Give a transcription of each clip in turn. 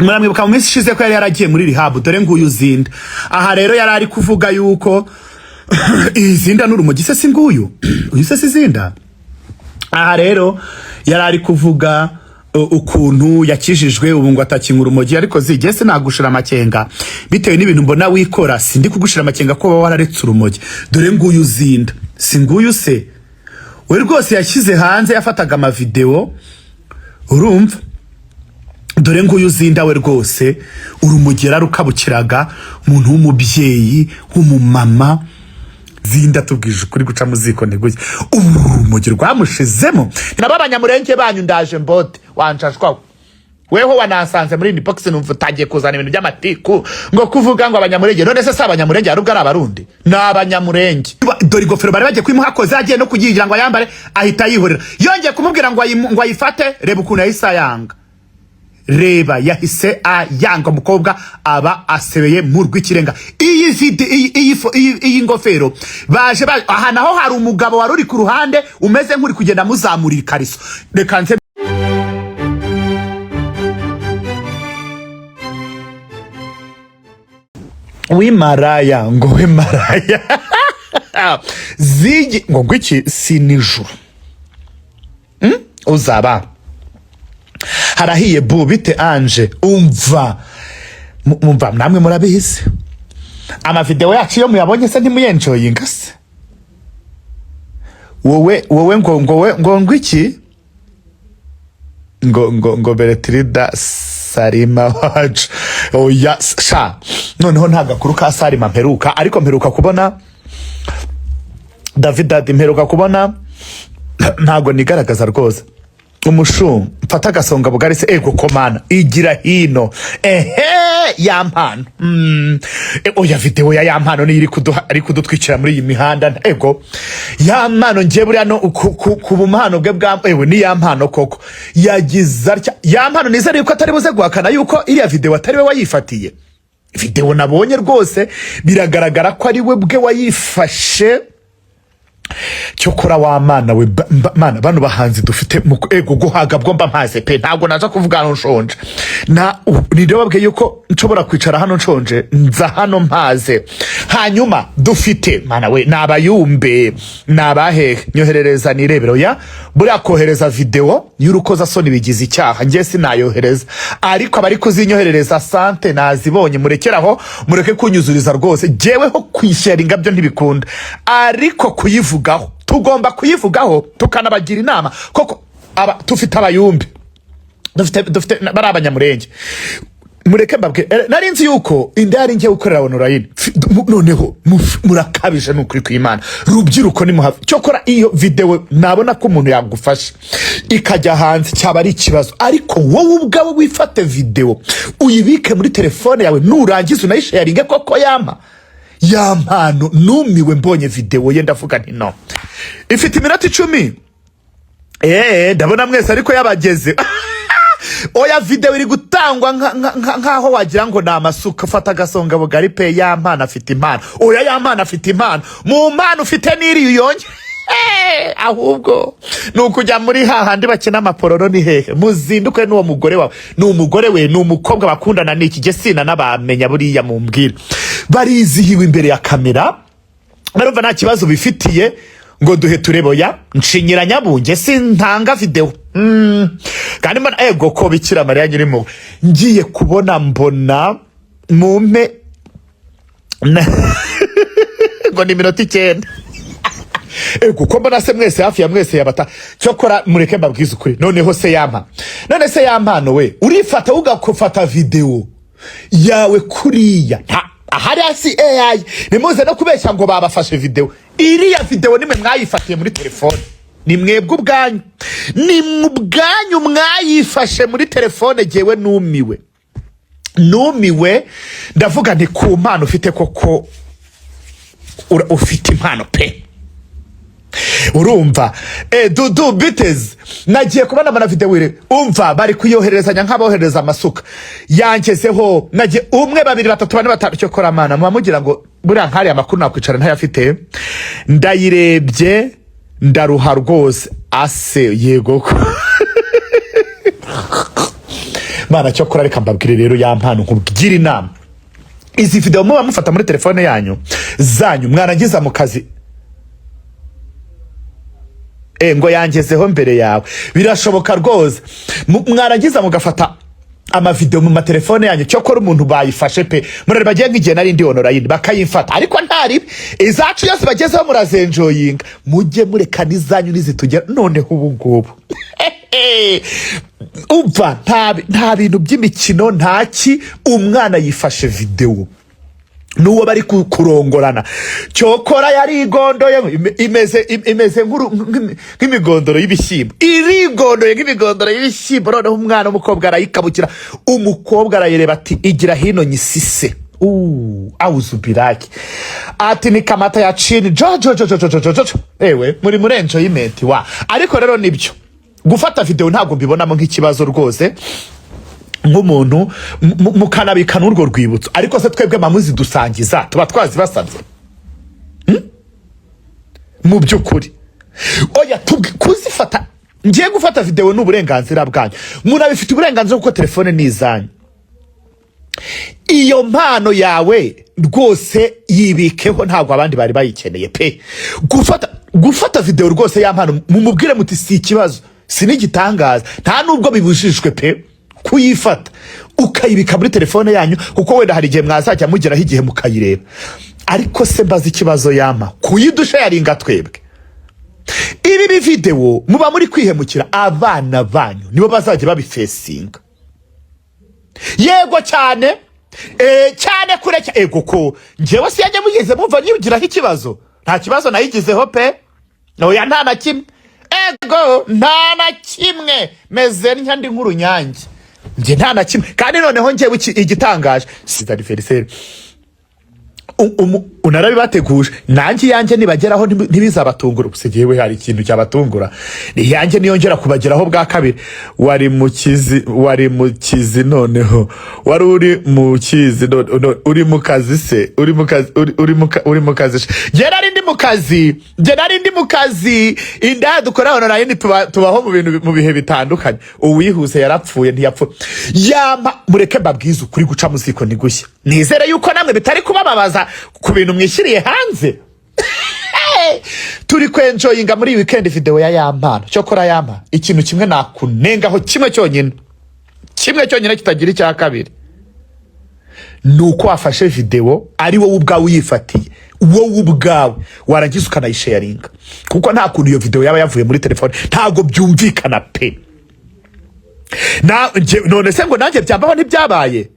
muramwibuka mu minsi ishize ko yari yaragiye muri rehab, dore nguyu Zinda. Aha rero yari ari kuvuga yuko Zinda n'urumogi se singuyu uyu se Zinda. Aha rero yari ari kuvuga ukuntu yakijijwe ubu ngo atakinyura urumogi, ariko zigese nagushira amakenga bitewe n'ibintu mbona wikora, sindi kugushira amakenga ko wararetse urumogi. Dore nguyu Zinda singuyu se we rwose yashyize hanze, yafataga ama video, urumva. Dore nguyu Zinda we rwose urumugera rukabukiraga, umuntu w'umubyeyi w'umumama. Zinda tubwije ukuri guca muziko nteguye urumogi rwamushizemo. Naba abanyamurenge banyu ndaje mbote wanjashwa weho wanasanze muri inbox numva utagiye kuzana ibintu by'amatiku ngo kuvuga ngo abanyamurenge. None se abanyamurenge ari ubwo ari abarundi n'abanyamurenge. Dore igofero bari bagiye kwimuhakoze, agiye no kugigira ngo ayambare ahita yihorera. Yongeye kumubwira ngo ayifate, reba ukuntu yahise ayanga. Reba yahise ayanga, umukobwa aba asebeye mu rw'ikirenga. Iyi video iyi ngofero baje aha naho hari umugabo wari uri ku ruhande umeze nk'uri kugenda muzamurira ikariso. Reka nse wimaraya ngo we maraya zigi ngo gwiki sinijuru uzaba harahiye bubite anje umva namwe murabizi ama video yacu yo muyabonye se ntimuyenjoyinga se wowe ngo ngwiki ngo Beretrida Salima wacu oya sha noneho nta gakuru ka Salima mperuka, ariko mperuka kubona David mperuka kubona ntago nigaragaza rwose umushu mfata gasonga bugari se ego komana igira hino yampano oya video ya yampano ni iri kudutwikira muri iyi mihanda ego yampano ngiye buri hano ku bumhano bwe bwa ewe ni yampano koko yagize atya yampano nizere yuko atari buze guhakana yuko iriya video atari we wayifatiye. Video nabonye rwose biragaragara ko ari we bwe wayifashe. Cyokora wa mana we mana bano bahanzi dufite ego guhaga bwo mba mpaze pe ntago naza kuvuga no nshonje na ninde wabwiye yuko nshobora kwicara hano nshonje nza hano mpaze. Hanyuma dufite mana we nabayumbe nabahe nyoherereza nirebero ya buri akohereza video y'urukoza soni bigize icyaha ngiye sinayohereza, ariko abari kuzinyoherereza sante nazibonye murekeraho mureke kunyuzuriza rwose jeweho kwisharinga byo ntibikunda, ariko kuyivugaho tugomba kuyivugaho tukanabagira inama koko tufite abayumbi dufite bari abanyamurenge mureke mbabwe narinzi yuko indari ngiye gukorera online noneho murakabije n'ukuri kw'Imana rubyiruko ni muhafi cyokora iyo video nabona ko umuntu yagufasha ikajya hanze cyaba ari ikibazo, ariko wowe ubwawe wifate video uyibike muri telefone yawe nurangiza unayisharinge koko yampano numiwe mbonye video ye ndavuga nti no ifite iminota 10 ndabona mwese ariko yabageze oya video iri gutangwa nkaho wagira ngo na amasuka fata gasonga bugari pe yampano afite impano oya yampano afite impano mu mpano ufite niri yonye ahubwo nukujya muri hahandi bakina amapororo ni hehe muzinduke n'uwo mugore wawe n'umugore we n'umukobwa bakundana n'iki gesina nabamenya buriya mumbwira barizihiwe imbere ya kamera barumva nta kibazo bifitiye ngo duhe turebo ya nshinyira nyabunge sintanga video kandi mbona ego ko Bikira Mariya nyirimo ngiye kubona mbona mumpe ngo ni minota 9 ego ko mbona se mwese hafi ya mwese yabata cyokora mureke mbabwiza ukuri noneho se yampano we urifata ugakofata video yawe kuriya ahari hasi AI nimuze no kubeshya ngo babafashe video iriya video nimwe mwayifatiye muri telefone ni mwebwe ubwanyu mwayifashe muri telefone jewe numiwe ndavuga nti ku mpano ufite koko ufite impano pe urumva dudu biteze nagiye kubana bana video wire umva bari kuyoherezanya nk'abohereza amasuka yangezeho nagiye 1 2 3 4 5 cyo kora mana mugira ngo buri nkari amakuru nakwicara ntayafite ndayirebye ndaruha rwose ase yego Mana cyokora reka mbabwire rero ya mpano nkubwira inama. Izi video muba mufata muri telefone yanyu zanyu mwarangiza mu kazi ngo yangezeho mbere yawe, birashoboka rwose mwarangiza mugafata ama video mu matelefone yanyu cyokora umuntu bayifashe pe murare bagiye nk'igihe nari ndi online bakayifata, ariko ntari izacu yose bagezeho murazenjoyinga, mujye mureka nizanyu nizitugera noneho ubu ngubu. Umva nta bintu by'imikino ntaki, umwana yifashe video nuwo bari kurongorana cyokora yari igondoye imeze nk'imigondoro y'ibishyimbo, irigondoye nk'imigondoro y'ibishyimbo. Noneho umwana umukobwa arayikabukira, umukobwa arayireba ati igira hino nyisise awuzubiraki ati ni kamata ya chini jo ewe muri murenjo y'imenti wa. Ariko rero nibyo gufata video ntabwo mbibonamo nk'ikibazo rwose nk'umuntu mukanabika n'urwo rwibutso, ariko se twebwe mamuzi dusangiza tuba twazibasabye mu by'ukuri. Oya kuzifata ngiye gufata video n'uburenganzira bwanyu, murabifite uburenganzira kuko telefone ni izanyu. Iyo mpano yawe rwose yibikeho, ntabwo abandi bari bayikeneye pe. Gufata video rwose ya mpano mumubwire muti si ikibazo, sinigitangaza, nta nubwo bibujijwe pe kuyifata ukayibika muri telefone yanyu, kuko wenda hari igihe mwazajya mugeraho igihe mukayireba. Ariko se mbaza ikibazo yama kuyidusha yaringa twebwe ibi video muba muri kwihemukira, abana banyu nibo bazajya babifesinga. Yego cyane cyane kureka ego ko njewe si yajya mugeze mumva nibugiraho ikibazo, nta kibazo nayigizeho pe. Oya nta na kimwe, ego nta na kimwe, meze nkandi nkuru nyange nje nta na kimwe. Kandi noneho njewe igitangaje sizari feriseri unarabibateguje nanjye yanjye nibageraho ntibizabatungura. Ubusegewe hari ikintu cyabatungura, ni yanjye niyongera kubageraho bwa kabiri. Wari mu kizi noneho wari uri mu kizi uri mu kazi se uri mu kazi je nari ndi mu kazi inda dukora online tubaho mu bintu mu bihe bitandukanye. Uwihuse yarapfuye ntiyapfuye yama. Mureke mbabwiza ukuri guca muziko ni gushya, nizere yuko namwe bitari kubababaza ku bintu mwishyiriye hanze. Turi kwenjoyinga muri weekend video ya yampano cyokora yampa ikintu kimwe nakunengaho, kimwe cyonyine kitagira icya kabiri, nuko wafashe video ari wowe ubwawe uyifatiye, wowe ubwawe warangiza ukanayisharinga, kuko nta kuntu iyo video yaba yavuye muri telefone, ntago byumvikana pe. None se ngo nanjye byambaho ntibyabaye,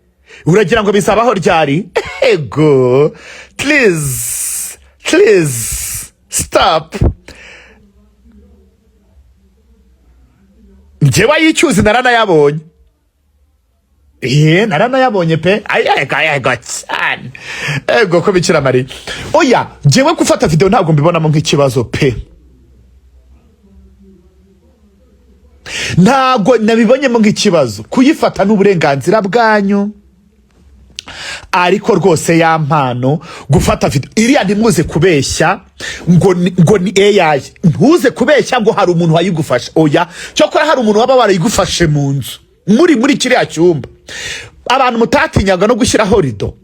uragira ngo bisabaho ryari? Ego please stop. Njyewe yicyuzi naranayabonye, naranayabonye pe. Ego cyane, ego ko Bikira Mariya. Oya njyewe gufata video ntabwo mbibonamo nk'ikibazo pe, ntabwo nabibonyemo nk'ikibazo. Kuyifata n'uburenganzira bwanyu, ariko rwose ya mpano gufata video iriya ntimuze kubeshya ngo ni AI, ntuze kubeshya ngo hari umuntu wayigufasha. Oya cyokora hari umuntu waba warayigufashe mu nzu muri kiriya cyumba, abantu mutatinyaga no gushyiraho rido,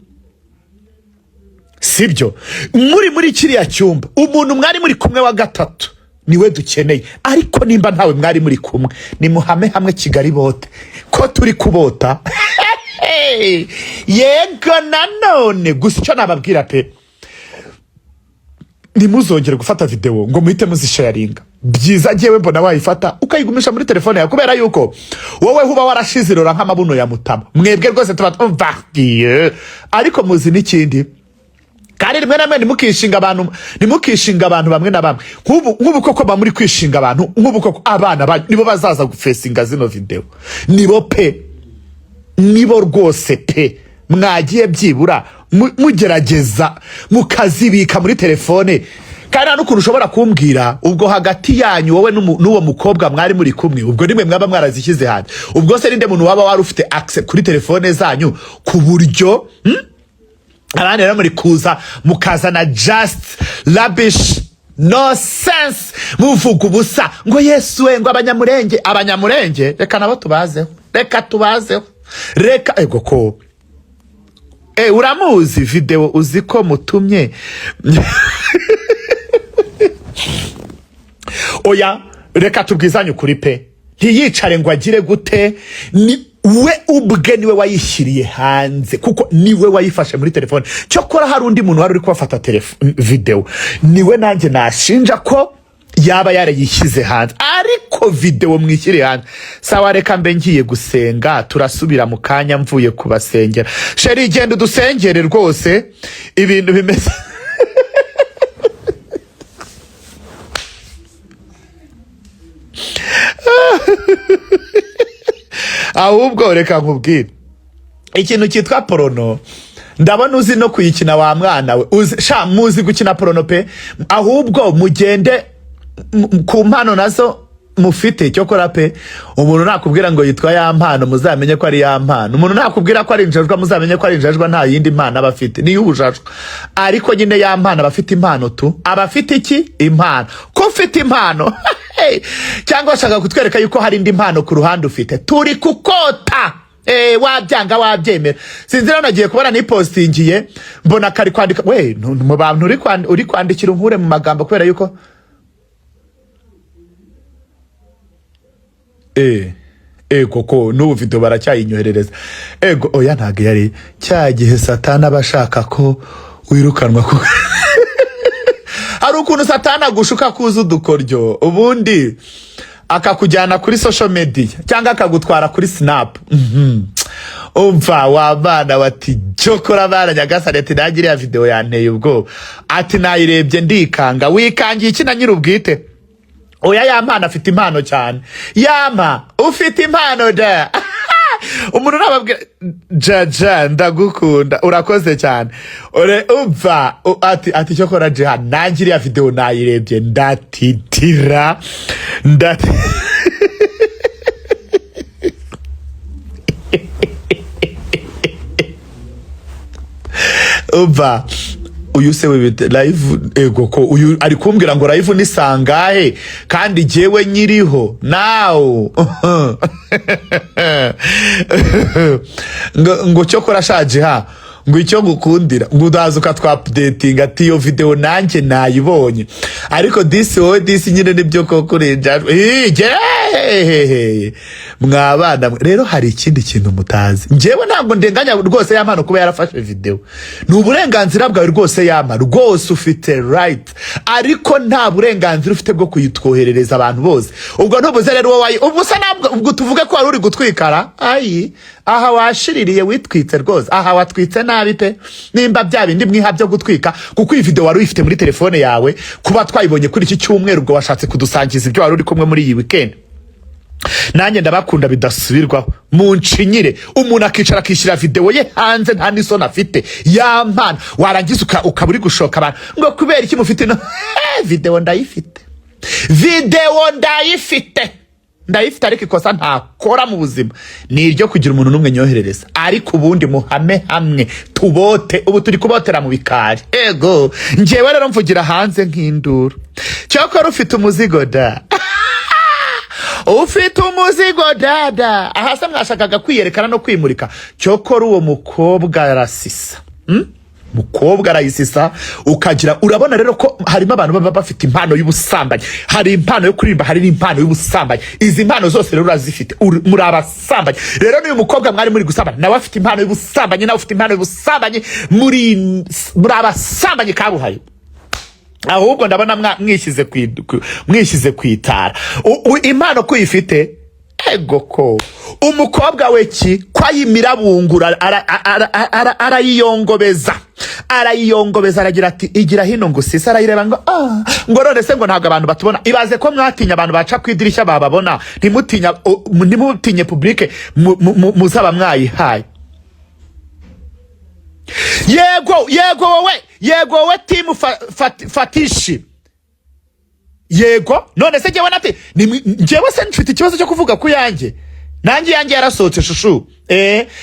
sibyo? Muri kiriya cyumba umuntu mwari muri kumwe wa gatatu niwe dukeneye, ariko nimba ntawe mwari muri kumwe nimuhame hamwe Kigali bote ko turi kubota. Yego nanone gusa icyo nababwira pe, nimuzongere gufata video ngo muhite muzisharinga. Byiza jewe mbona wayifata ukayigumisha muri telefone yawe, kubera yuko wowe huba warashizirora nk'amabuno ya Mutama. Mwebwe rwose tuba twumvagiye, ariko muzi n'ikindi kandi rimwe na rimwe nimukishinga abantu bamwe na bamwe. Nk'ubu koko ba muri kwishinga abantu, nk'ubu koko abana nibo bazaza gufesinga zino video, nibo rwose pe. Mwagiye byibura mugerageza mukazibika muri telefone, kandi n'ukuntu ushobora kumbwira ubwo hagati yanyu wowe n'uwo mukobwa mwari muri kumwe, ubwo nimwe mwaba mwarazishyize hanze, ubwo se ninde muntu waba wari ufite access kuri telefone zanyu ku buryo abandi rero muri kuza mukazana just rubbish no sense, muvuga ubusa ngo Yesu we ngo abanyamurenge. Reka nabo tubazeho, reka ego ko uramuzi video uzi ko mutumye oya reka tubwizanye ukuri pe ntiyicare ngo agire gute ni we ubwe niwe wayishyiriye hanze kuko niwe wayifashe muri telefone cyokora hari undi muntu wari uri kubafata video niwe nanjye nashinja ko yaba yarayishyize hanze ariko video mwishyire hanze sawa reka mbe ngiye gusenga turasubira mu kanya mvuye kubasengera sheri genda dusengere rwose ibintu bimeze ahubwo reka nkubwire ikintu cyitwa porono ndabona uzi no kuyikina wa mwana we muzi gukina porono pe ahubwo mugende ku mpano nazo mufite cyo kora pe umuntu nakubwira ngo yitwa ya mpano muzamenye ko ari ya mpano umuntu nakubwira ko ari injajwa muzamenye ko ari injajwa nta yindi mpano abafite ni y'ubujajwa ariko nyine ya mpano abafite impano tu abafite iki impano ko ufite impano cyangwa shaka kutwereka yuko hari indi mpano ku ruhande ufite turi kukota wabyanga wabyemera sinzira nagiye kubona ni postingiye mbona kari kwandika we mu bantu uri kwandikira unkure mu magambo kubera yuko koko n'ubu video baracyayinyoherereza ego oya ntago yari cyagihe Satani abashaka ko wirukanwa ko hari ukuntu Satani agushuka kuza udukoryo ubundi akakujyana kuri social media cyangwa akagutwara kuri Snap umva wabana bati cyokora bana nyagasane ati nagiriya video yanteye ubwo ati nayirebye ndikanga wikangiye iki na nyirubwite oya yamana afite impano cyane yama ufite impano da umuntu nababwira jaja ndagukunda urakoze cyane ore umva ati cyokora je nangiriya video nayirebye ndatitira umva uyu se wibite live ego ko uyu ari kumbwira ngo live ni sangahe kandi jewe nyiriho now ngo cyokora shaje ha ngo icyo gukundira ngo udazuka twa updating ati yo video nanjye nayibonye ariko this nyine nibyo koko renja mwabana rero hari ikindi kintu mutazi njewe ntabwo ndenganya rwose yampano kuba yarafashe video ni uburenganzira bwawe rwose yama rwose ufite right ariko nta burenganzira ufite bwo kuyitwoherereza abantu bose ubwo ntubuze rero wowe ubwo sa nabwo ubwo tuvuge ko wari uri gutwikara ayi aha washiririye witwitse rwose aha watwitse nabi pe nimba bya bindi mwiha byo gutwika kuko iyi video wari uyifite muri telefone yawe kuba twayibonye kuri iki cyumweru ubwo washatse kudusangiza ibyo wari uri kumwe muri iyi weekend nanjye ndabakunda bidasubirwaho muncinyire umuntu akicara akishyira video ye hanze nta n'isoni afite yampana warangiza ukaba uri gushoka abantu ngo kubera iki mufite no video ndayifite ndayifite ariko ikosa ntakora mu buzima ni iryo kugira umuntu n'umwe nyoherereza ariko ubundi muhame hamwe tubote ubu turi kubotera mu bikari ego njewe rero mvugira hanze nk'induru cyokora ufite umuzigo da ufite umuzigo dada ahasa mwashakaga kwiyerekana no kwimurika cyokora uwo mukobwa arasisa mukobwa arayisisa ukagira urabona rero ko harimo abantu baba bafite impano y'ubusambanyi hari impano yo kuririmba hari n'impano y'ubusambanyi izi impano zose rero urazifite muri abasambanyi rero n'uyu mukobwa mwari muri gusambana nawe afite impano y'ubusambanyi nawe ufite impano y'ubusambanyi muri abasambanyi kabuhaye ahubwo ndabona mwishyize kwitara impano kuyifite ego ko umukobwa we ki kwayimira bungura arayiyongobeza aragira ati igira hino ngo sisa arayireba ngo ngo none se ngo ntabwo abantu batubona ibaze ko mwatinya abantu baca kwidirisha bababona ntimutinye publique muzaba mwayihaye yego wowe timu fatishi yego none se jewe nati njyewe se mfite ikibazo cyo kuvuga ku yanjye nanjye yanjye yarasohotse shushu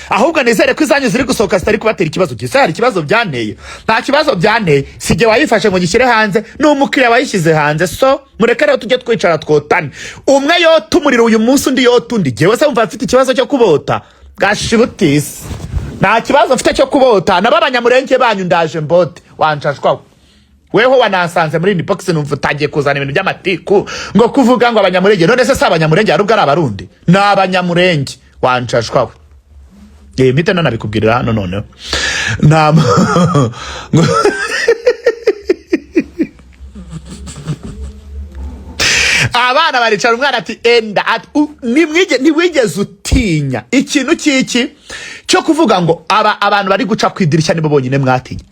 ahubwo nizere ko izanjye ziri gusohoka zitari kubatera ikibazo gisa hari ikibazo byanteye nta kibazo byanteye sije wayifashe ngo gishyire hanze n'umukiriya wayishyize hanze so mureke rero tujye twicara twotane umwe yotumurira uyu munsi undi yotundi jewe se umva afite ikibazo cyo kubota gashibutisi nta kibazo mfite cyo kubota n'abanyamurenge banyu ndaje mbote wanshashwa weho wanasanze muri inbox numva utagiye kuzana ibintu by'amatiku ngo kuvuga ngo abanyamurenge none se si abanyamurenge arubwo ari abarundi ni abanyamurenge wanshashwa mite nanabikubwirira hano noneho abana baricara umwana ati enda ntiwigeze utinya ikintu cy'iki cyo kuvuga ngo abantu bari guca ku idirishya nibo bonyine mwatinya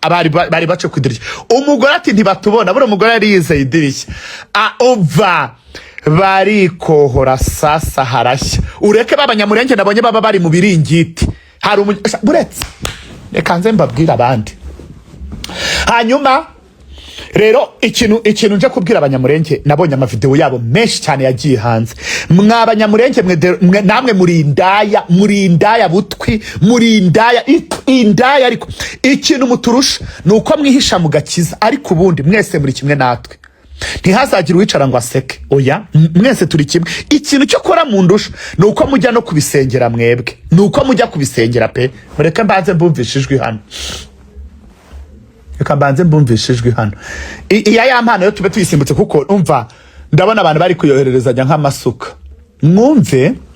bari bace ku idirishya umugore ati ntibatubona buri umugore yari yizeye idirishya uva barikohora sasa harashya ureke b'abanyamurenge nabonye baba bari mu biringiti hari buretse reka nze mbabwira abandi hanyuma rero ikintu nje kubwira abanyamurenge nabonye amavideo yabo menshi cyane yagiye hanze mw'abanyamurenge mwe namwe muri indaya butwi muri indaya ariko ikintu muturusha nuko mwihisha mu gakiza ariko ubundi mwese muri kimwe natwe ntihazagira uwicara ngo aseke oya mwese turi kimwe ikintu cyo kora mu ndusha nuko mujya no kubisengera mwebwe nuko mujya kubisengera pe mureke mbanze mbumvishijwe hano reka mbanze mbumvishijwe hano ya mpano yo tube tuyisimbutse kuko umva ndabona abantu bari kuyohererezanya nk'amasuka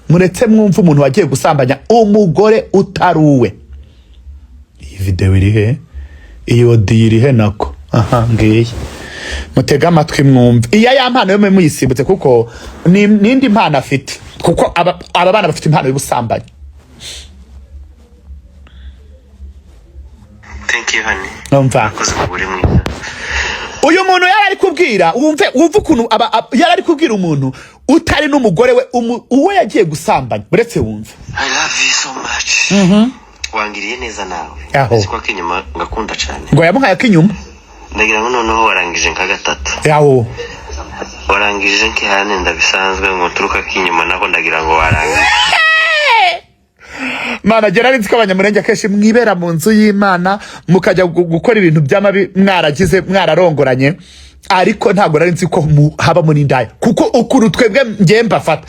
muretse mwumve umuntu wagiye gusambanya umugore utaruwe iyi video iri he iyi audio iri he nako aha ngiye mutega amatwi mwumve ya mpano yo muyisimbutse kuko nindi mpano afite kuko aba bana bafite impano y'ubusambanyi. Thank you honey. Umva uyu muntu yari ari kubwira wumve ukuntu yari ari kubwira umuntu utari n'umugore we uwo yagiye gusambanya buretse wumve. I love you so much. Wangiriye neza nawe siko kinyuma ngakunda cyane ngo yamuhaye kinyuma ndagira ngo noneho warangije nka gatatu yawo warangije nkihane ndabisanzwe ngo turuka kinyuma nako ndagira ngo warangije mana gera rinzi ko abanyamurenge akeshi mwibera mu nzu y'Imana mukajya gukora ibintu by'amabi mwaragize mwararongoranye ariko ntago narinzi ko haba muri ndaya kuko ukuru twebwe ngiye bafata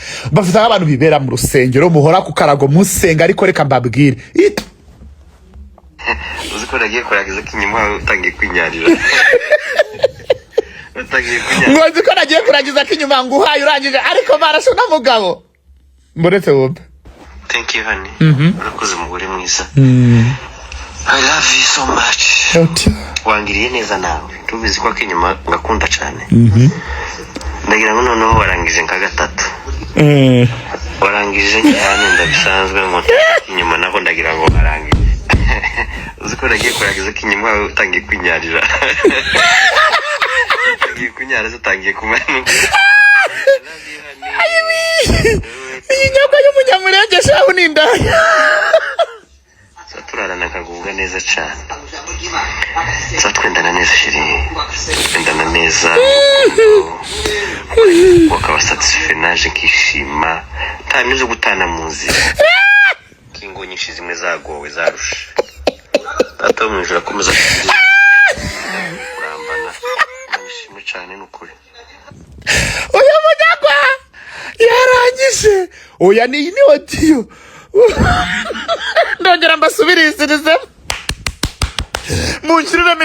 abantu bibera mu rusengero muhora ku karago musenga ariko reka mbabwire uziko nagiye kuragiza kinyuma utangiye kwinyarira ngo uziko nagiye kuragiza kinyuma ngo uhaye urangije ariko barasho na mugabo muretse wumve. Thank you honey. Urakoze umugore mwiza. I love you so much. Wangiriye neza nawe tubizi ko kinyuma ngakunda cyane ndagira ngo noneho warangije nka gatatu warangije cyane ndabisanzwe ngo kinyuma nako ndagira ngo warangije uziko nagiye kuragiza kinyuma utangiye kwinyarira utangiye kunyara utangiye kumanuka iyi nyoko y'umunyamurenge shaho n'indaya turarana nkagubwa neza cyane twendana neza shiri twendana neza wakaba satisfait naje nkishima nta nizo gutana mu nzira ingo nyinshi zimwe zagowe zarusha data wo mwijuru akomeza kurambana nishimwe cyane n'ukuri uyu munyagwa yarangije oya ni audio ndongera mbasubirisirize munshyiriremo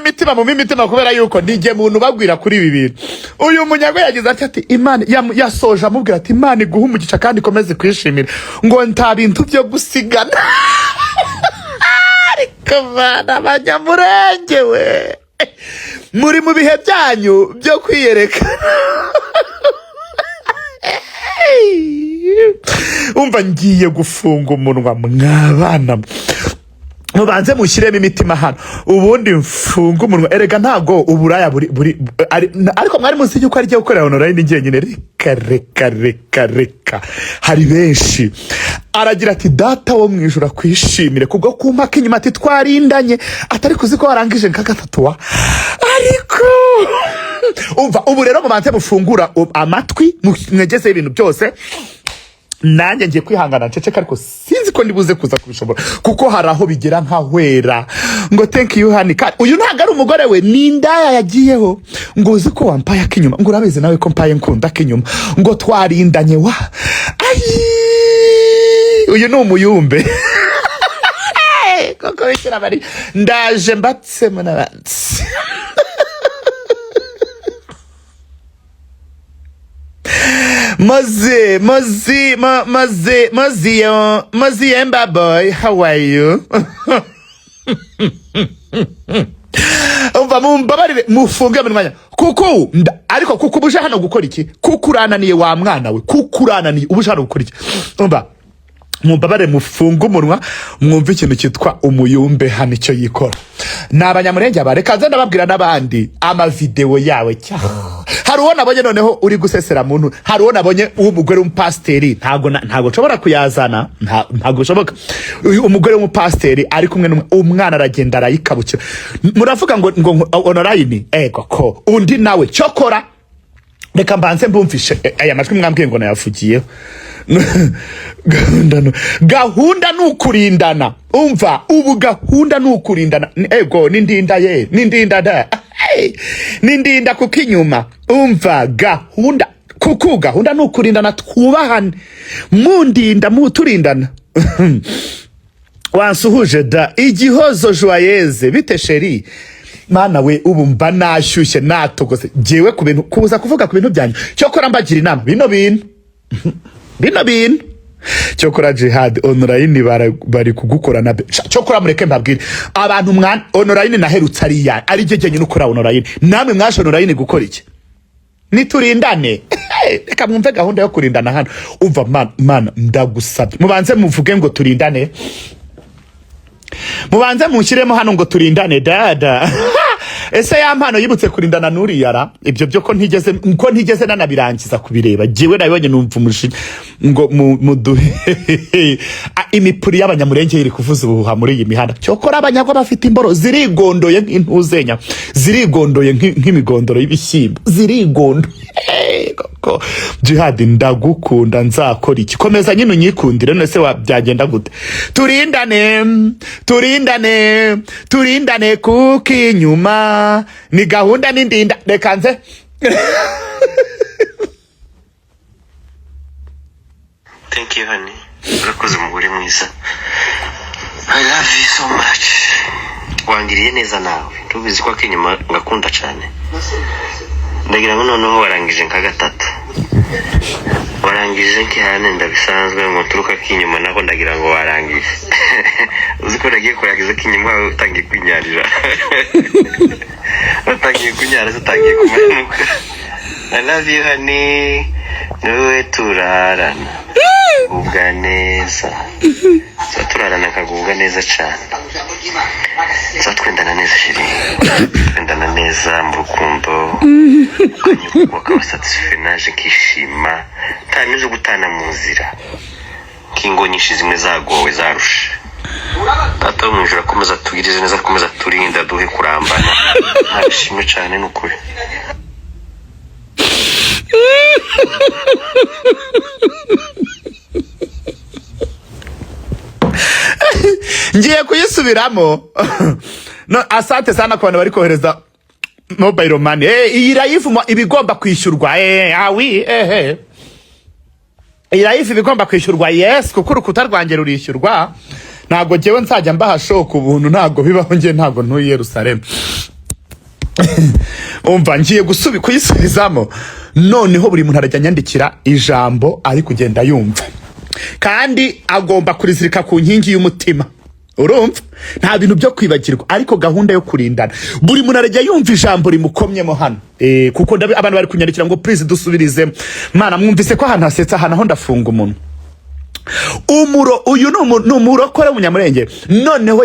imitima kubera yuko nige muntu bagwira kuri ibi bintu uyu munyago yagize ati Imana yasoje amubwira ati Imana iguha umugisha kandi ikomeze kwishimira ngo nta bintu byo gusigana ariko bana abanyamurenge we muri mu bihe byanyu byo kwiyerekana umva ngiye gufunga umunwa mwabana mubanze mushyiremo imitima hano ubundi mfunga umunwa erega ntago uburaya ariko mwari muzi yuko ari giye gukorera online ngenyine reka hari benshi aragira ati data wo mwijura kwishimire kubwo kumpaka inyuma ati twarindanye atari kuzi ko warangije nka gatatu wa ariko umva ubu rero mubanze mufungura amatwi mwegeze ibintu byose nanjye ngiye kwihangana nceceka ariko sinzi ko ndibuze kuza kubishobora kuko hari aho bigera nkahwera ngo thank you honey uyu ntago ari umugore we ni indaya yagiyeho ngo uzi ko wampaye akinyuma ngo urabizi nawe ko mpaye nkunda akinyuma ngo twarindanye wa uyu ni umuyumbe koko Bikira Mariya ndaje mbatsemo n'abanzi Mozi Emba boy, how are you? Umva mumbabarire mufunge mu mwanya kuko ariko kuko ubuje hano gukora iki kuko urananiye wa mwana we kuko urananiye ubuje hano gukora iki umva mumbabarire mufunge umunwa mwumve ikintu cyitwa umuyumbe hano icyo yikora n'abanyamurenge abareka nza ndababwira n'abandi ama video yawe cya hari uwo nabonye noneho uri gusesera muntu hari uwo nabonye umugore w'umupasteri ntago nshobora kuyazana ntago bishoboka umugore w'umupasteri ari kumwe umwana aragenda arayikabukira muravuga ngo online koko undi nawe cyokora reka mbanze mbumvishe aya majwi mwambwiye ngo nayavugiyeho gahunda nukurindana umva ubu gahunda nukurindana ego nindinda da nindinda kuko inyuma umva gahunda kuko gahunda nukurindana twubahane mundinda muturindana wansuhuje da igihozo joyeuse bite sheri mana we ubu mba nashyushye natogose jewe ku bintu kuza kuvuga ku bintu byanyu cyokora mbagira inama bino bintu cyokora jihad online bari kugukorana cyokora mureke mbabwire abantu mwana online naherutse ari jegenye n'ukora online namwe mwasho online gukora iki niturindane reka mwumve gahunda yo kurindana hano umva mana ndagusabye mubanze muvuge ngo turindane mubanze mushyiremo hano ngo turindane dada ese ya mpano yibutse kurindana n'uriyara ibyo byo ko ntigeze nanabirangiza kubireba jewe nabonye numva umushi ngo muduhe imipuri y'abanyamurenge iri kuvuza ubuhuha muri iyi mihanda cyokora abanyagwa bafite imboro zirigondoye nk'intuzenya zirigondoye nk'imigondoro y'ibishyimbo zirigondo koko jihad ndagukunda nzakora iki komeza nyine unyikundire none se byagenda gute turindane kuko inyuma ni gahunda n'indinda reka nze thank you honey urakoze umugore mwiza I love you so much wangiriye neza nawe tubizi ko akinyuma ngakunda cyane ndagira ngo noneho warangije nka gatatu warangije nkihane ndabisanzwe ngo turuka kinyuma nako ndagira ngo warangije uziko nagiye kurangiza kinyuma utangiye kwinyarira utangiye kunyara utangiye kumanuka I love you honey niwe turarana ubwa neza turarana kagubwa neza cyane twendana neza shiri twendana neza mu rukundo ukaba satisfait naje kishima ntamije gutana mu nzira kingo nyinshi zimwe zagowe zarusha Tato mwijura komeza tugirize neza komeza turinda duhe kurambana nabishimwe cyane n'ukuri ngiye kuyisubiramo no asante sana ku bantu bari kohereza mobile money iyi live ibigomba kwishyurwa awi iyi live ibigomba kwishyurwa yes kuko urukuta rwanjye rurishyurwa ntago jewe nzajya mbahashoka ubuntu ntago bibaho ngiye ntago ntuye Yerusalemu umva ngiye kuyisubizamo noneho buri muntu arajya nyandikira ijambo ari kugenda yumva kandi agomba kurizirika ku nkingi y'umutima urumva nta bintu byo kwibagirwa ariko gahunda yo kurindana buri muntu arajya yumva ijambo rimukomyemo hano kuko abantu bari kunyandikira ngo please dusubirize mana mwumvise ko ahantu hasetsa ahantu aho ndafunga umuntu uyu ni umurokore w'umunyamurenge noneho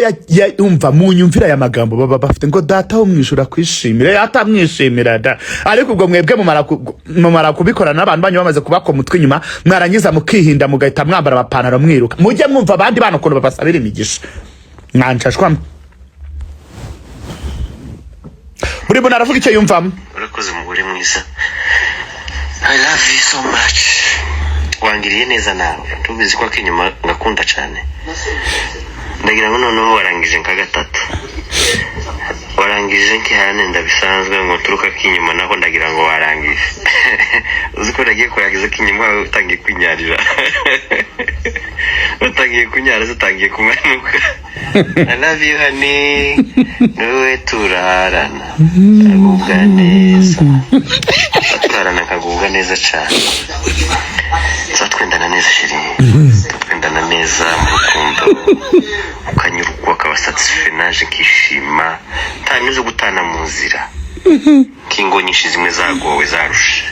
yumva mu nyumvira ya magambo baba bafite ngo data wo mwijura kwishimira yatamwishimira da ariko ubwo mwebwe mumara kubikora n'abantu banyu bamaze kubako mutwe inyuma mwarangiza mukihinda mugahita mwambara amapantaro mwiruka mujye mwumva abandi bana ukuntu babasabira imigisha mwanshashwa buri muntu aravuga icyo yumvamo urakoze umugore mwiza I love you so much wangiriye neza nawe tubizi ko akinyuma ngakunda cyane ndagira ngo noneho warangije nka gatatu warangije nkihane ndabisanzwe ngo turuka kinyuma naho ndagira ngo warangije uziko nagiye kurangiza kinyuma utangiye kwinyarira utangiye kunyara utangiye kumanuka I love you honey niwe turarana kagubwa neza turarana kagubwa neza cyane twendana neza shiri twendana neza mu rukundo ukanyurwa akaba satisfait naje kishima ntanyuze gutana mu nzira kingo nyinshi zimwe zagowe zarushe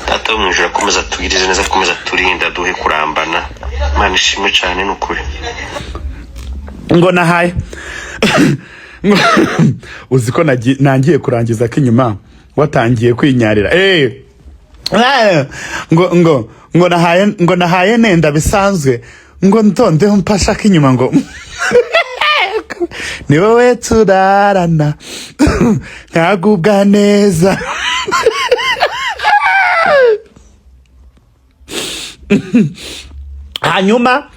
Tato mwijura komeza tugirize neza komeza turinda duhe kurambana Imana ishimwe cyane n'ukuri ngo nahaye uziko nangiye kurangiza kinyuma watangiye kwinyarira ngo nahaye nenda bisanzwe ngo ntondeho mpasha kinyuma ngo ni wowe turarana nkagubwa neza hanyuma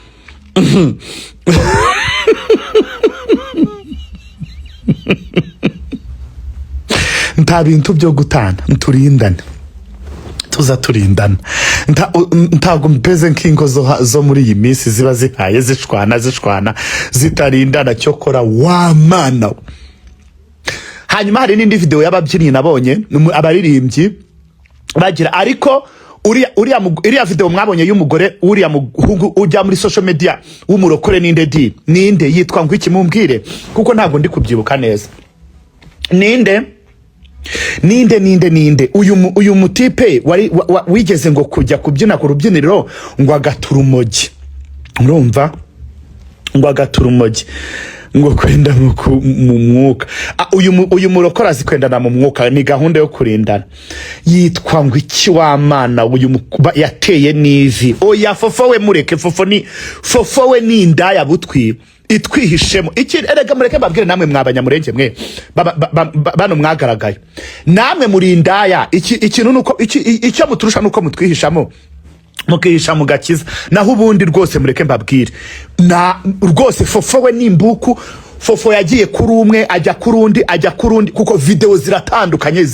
nta bintu byo gutana turindane tuza turindana ntago mpeze nkingo zo muri iyi minsi ziba zihaye zishwana zitarindana cyokora wa mana. Hanyuma hari n'indi video y'ababyinnyi nabonye abaririmbyi bagira ariko uriya video mwabonye y'umugore uriya muhungu ujya muri social media w'umurokore ninde yitwa ngo iki mumbwire kuko ntago ndi kubyibuka neza ninde uyu mutipe wigeze ngo kujya kubyina ku rubyiniro ngo agatura umogi urumva ngo agatura umogi ngo kwenda mu mwuka uyu murokora zikwendana mu mwuka ni gahunda yo kurindana yitwa ngo iki wamana uyu yateye nivi oya fofowe mureke fofowe ni indaya butwi itwihishemo iki erega mureke babwire namwe mwabanyamurenge mwe bano mwagaragaye namwe muri indaya ikintu nuko icyo muturusha nuko mutwihishamo mukihisha mu gakiza naho ubundi rwose mureke mbabwire na rwose fofowe nimbuku fofo yagiye kuri umwe ajya kurundi kuko video ziratandukanye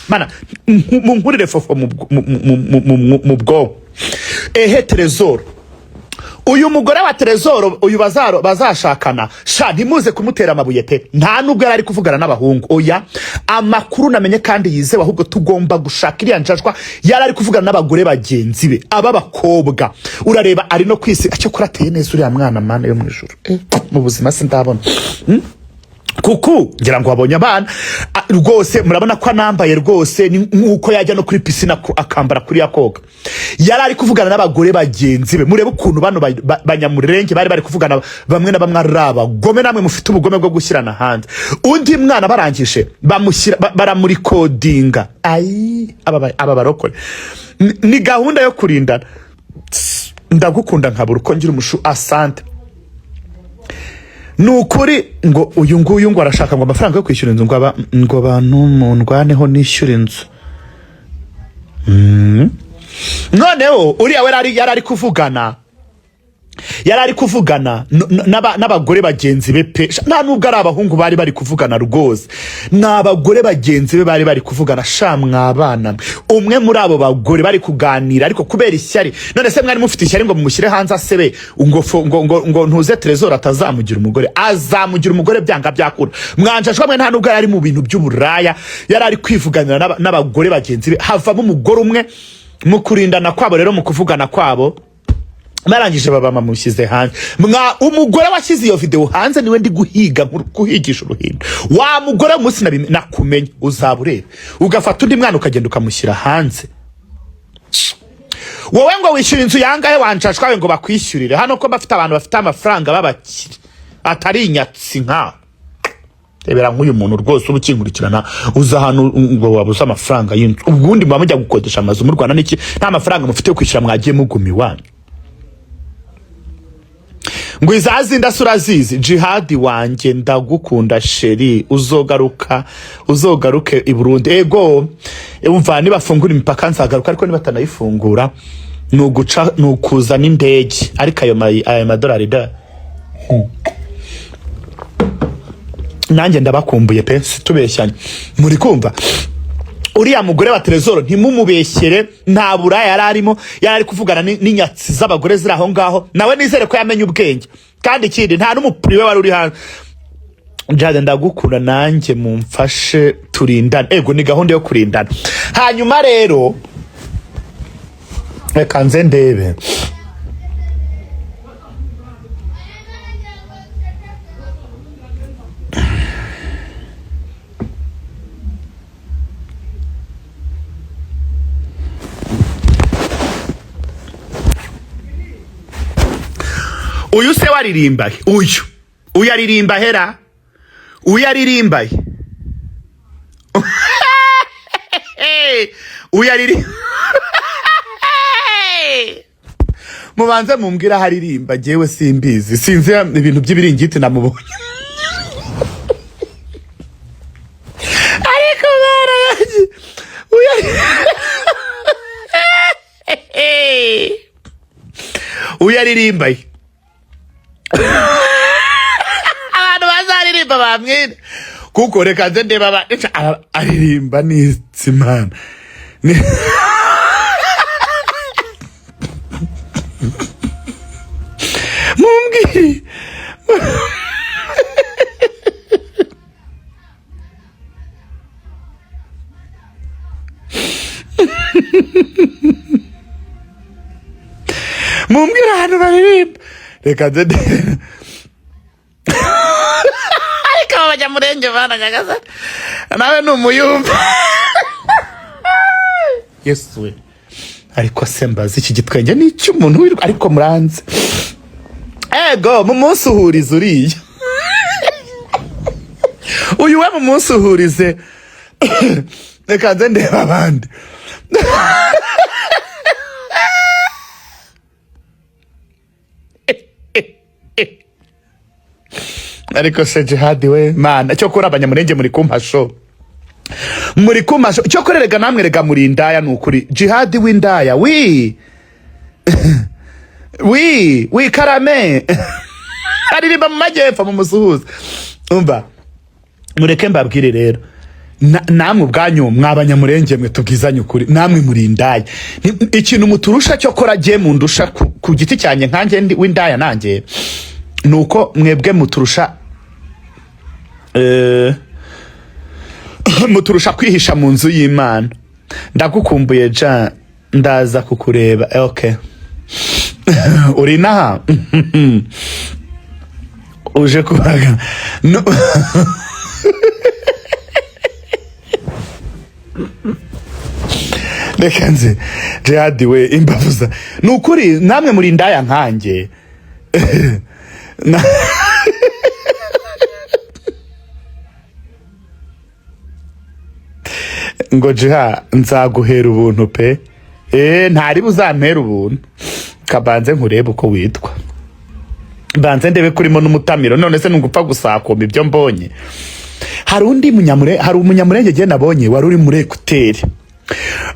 mana nkurire fofo mu bwo Trezor uyu mugore wa Trezor uyu bazashakana sha ntimuze kumutera amabuye pe nta nubwo yari kuvugana n'abahungu oya amakuru namenye kandi yizewe ahubwo tugomba gushaka iriya njajwa yari ari kuvugana n'abagore bagenzi be ababakobwa urareba ari no kwisi acyo kurateye neza uriya mwana mana yo mwijuru mu buzima sindabona kuku ngira ngo abonye abana rwose murabona ko anambaye rwose nkuko yajya no kuri piscine akambara kuri yakoga yari ari kuvugana n'abagore bagenzi be murebe ukuntu bano banyamurenge bari kuvugana bamwe na bamwe abagome namwe mufite ubugome bwo gushyirana hanze undi mwana barangije bamushyira baramuri codinga aba barokore ni gahunda yo kurindana ndagukunda nkabura uko ngira umushu asante nukuri ngo uyu nguyu ngo arashaka ngo amafaranga yo kwishyura inzu ngo abantu mu ndwaneho nishyura inzu noneho uriya we yari ari kuvugana n'abagore bagenzi be pe nta nubwo ari abahungu bari kuvugana rwose n'abagore bagenzi be bari kuvugana sha mwabana umwe muri abo bagore bari kuganira ariko kubera ishyari none se mwari mufite ishyari ngo mumushyire hanze asebe ngo ntuze Trezor atazamugira umugore azamugira umugore byanga byakura mwanjashwa mwe nta nubwo yari mu bintu by'uburaya yari ari kwivuganira n'abagore bagenzi be havamo umugore umwe mu kurindana kwabo rero mu kuvugana kwabo marangije baba mamushyize hanze umugore washyize iyo video hanze niwe ndi guhigisha uruhindo wa mugore munsi nakumenya uzaburebe ugafata undi mwana ukagenda ukamushyira hanze wowe ngo wishyura inzu yangahe wanjashwawe ngo bakwishyurire hano ko bafite abantu bafite amafaranga babakire atari inyatsi nka ebera nk'uyu muntu rwose ubukinkurikirana uza hano ngo wabuze amafaranga y'inzu ubundi mujya gukodesha amazu mu Rwanda niki nta mafaranga mufite yo kwishyura mwagiye mugumi wanyu ngo izazinda surazizi jihadi wanjye ndagukunda sheri uzogaruke i Burundi ego umva nibafungura imipaka nzagaruka ariko nibatanayifungura nukuza n'indege ariko ayo madolari da nanjye ndabakumbuye pe situbeshyanye muri kumva uriya mugore wa Trezor ntimumubeshyere nta buraya yarari kuvugana n'inyatsi z'abagore ziri aho ngaho nawe nizere ko yamenye ubwenge kandi ikindi nta n'umupuriwe wari uri hano Jade ndagukunda nanjye mumfashe turindana ego ni gahunda yo kurindana hanyuma rero reka nze ndebe uyu se waririmba uyu aririmba hera uyu aririmba uyu aririmba mubanze mumbwira haririmba jewe simbizi sinzi ibintu by'ibiringiti namubonye ariko bara uyu aririmba abantu bazaririmba bamwine kuko reka nze ndeba aririmba n'itsimana mumbwire mumbwire ahantu baririmba reka nze ariko abanyamurenge bana nyagaza nawe numuyumva Yesu we ariko sembaza iki gitwenge ni cy'umuntu wiruka ariko muranze ego mu munsi uhuriza uriya uyu we mu munsi uhurize reka nze ndeba abandi ariko se Jihad we mana cyo kuri abanyamurenge muri kumpasho cyo korerega namwe rega muri indaya nukuri Jihad w'indaya wi karame aririmba mu majyepfo mu musuhuza umva mureke mbabwire rero namwe ubwanyu mwabanyamurenge mwe tubwizanye ukuri namwe muri indaya ikintu muturusha cyo kora giye mu ndusha ku giti cyanye nkanjye ndi w'indaya nanjye nuko mwebwe muturusha muturusha kwihisha mu nzu y'Imana ndagukumbuye ja ndaza kukureba okay uri naha uje kubaga no Dekanze Jihad we imbavuza nukuri namwe muri indaya nkanjye ngo Jihad nzaguhera ubuntu pe ntari buzampera ubuntu kabanze nkurebe uko witwa banze ndebe kurimo n'umutamiro none se nungupfa gusakoma ibyo mbonye hari umunyamurenge je nabonye wari uri muri ekuteri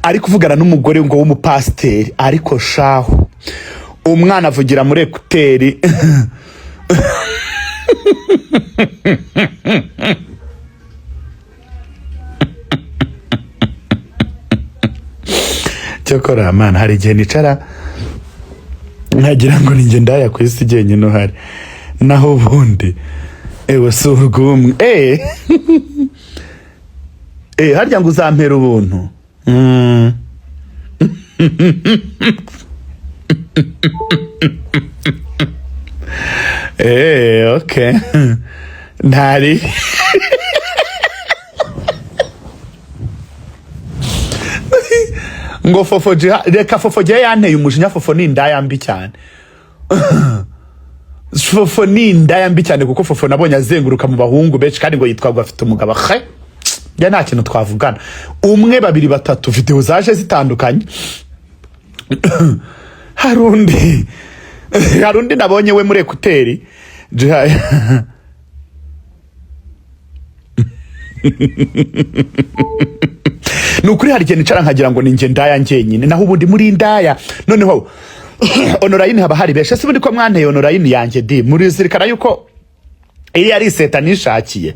ari kuvugana n'umugore ngo w'umupasiteri ariko shaho umwana avugira muri ekuteri cyokora man hari igihe nicara nkagira ngo ninjye ndaya ku isi jyenyine uhari naho ubundi ewe si urwumwe harya ngo uzampera ubuntu okay ntari ngo fofo reka fofo gihe yanteye umujinya fofo ni indaya mbi cyane fofo ni indaya mbi cyane kuko fofo nabonye azenguruka mu bahungu benshi kandi ngo yitwa afite umugabo ya nta kintu twavugana umwe babiri batatu video zaje zitandukanye harundi nabonye we muri ekuteri nukuri hari igihe nicara nkagira ngo ninjye ndaya njyenyine naho ubundi muri indaya noneho onorayini haba hari beshe si bundi ko mwanteye onorayini yanjye di muri zirikana yuko iri yari seta nishakiye,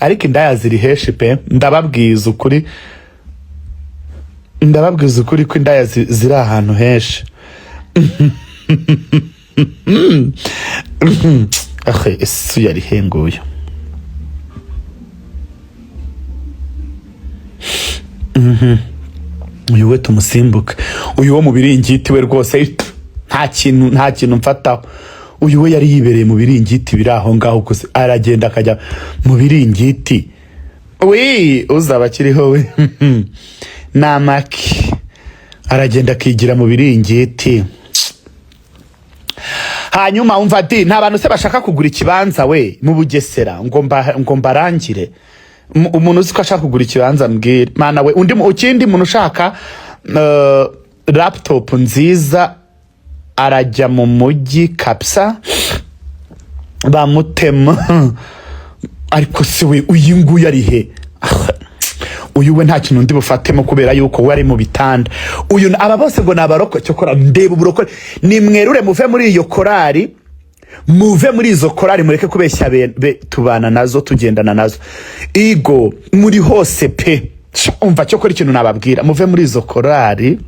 ariko indaya ziri heshi pe, ndababwiza ukuri ko indaya ziri ahantu heshi. Ese yari henguye. Uyu we tumusimbuke, uyu wo mu biringiti we rwose nta kintu mfataho. Uyu we yari yibereye mu biringiti biri aho ngaho gusa, aragenda akajya mu biringiti. Uzaba akiriho we namaki, aragenda akigira mu biringiti. Hanyuma umva di, nta bantu se bashaka kugura ikibanza we mu Bugesera ngo mbarangire. Umuntu uzi ko ashaka kugura ikibanza mbwira mana we. Ukindi muntu ushaka laptop nziza arajya mu mujyi kapsa bamutema. Ariko se we uyu nguyu ari he? Uyu we nta kintu ndi bufatemo kubera yuko wari mu bitanda. Uyu aba bose ngo nabaroko cyokora ndeba uburokore. Nimwerure muve muri iyo korari, muve muri izo korari, mureke kubeshya tubana nazo, tugendana nazo. Igo muri hose pe. Umva cyokora ikintu nababwira, muve muri izo korari,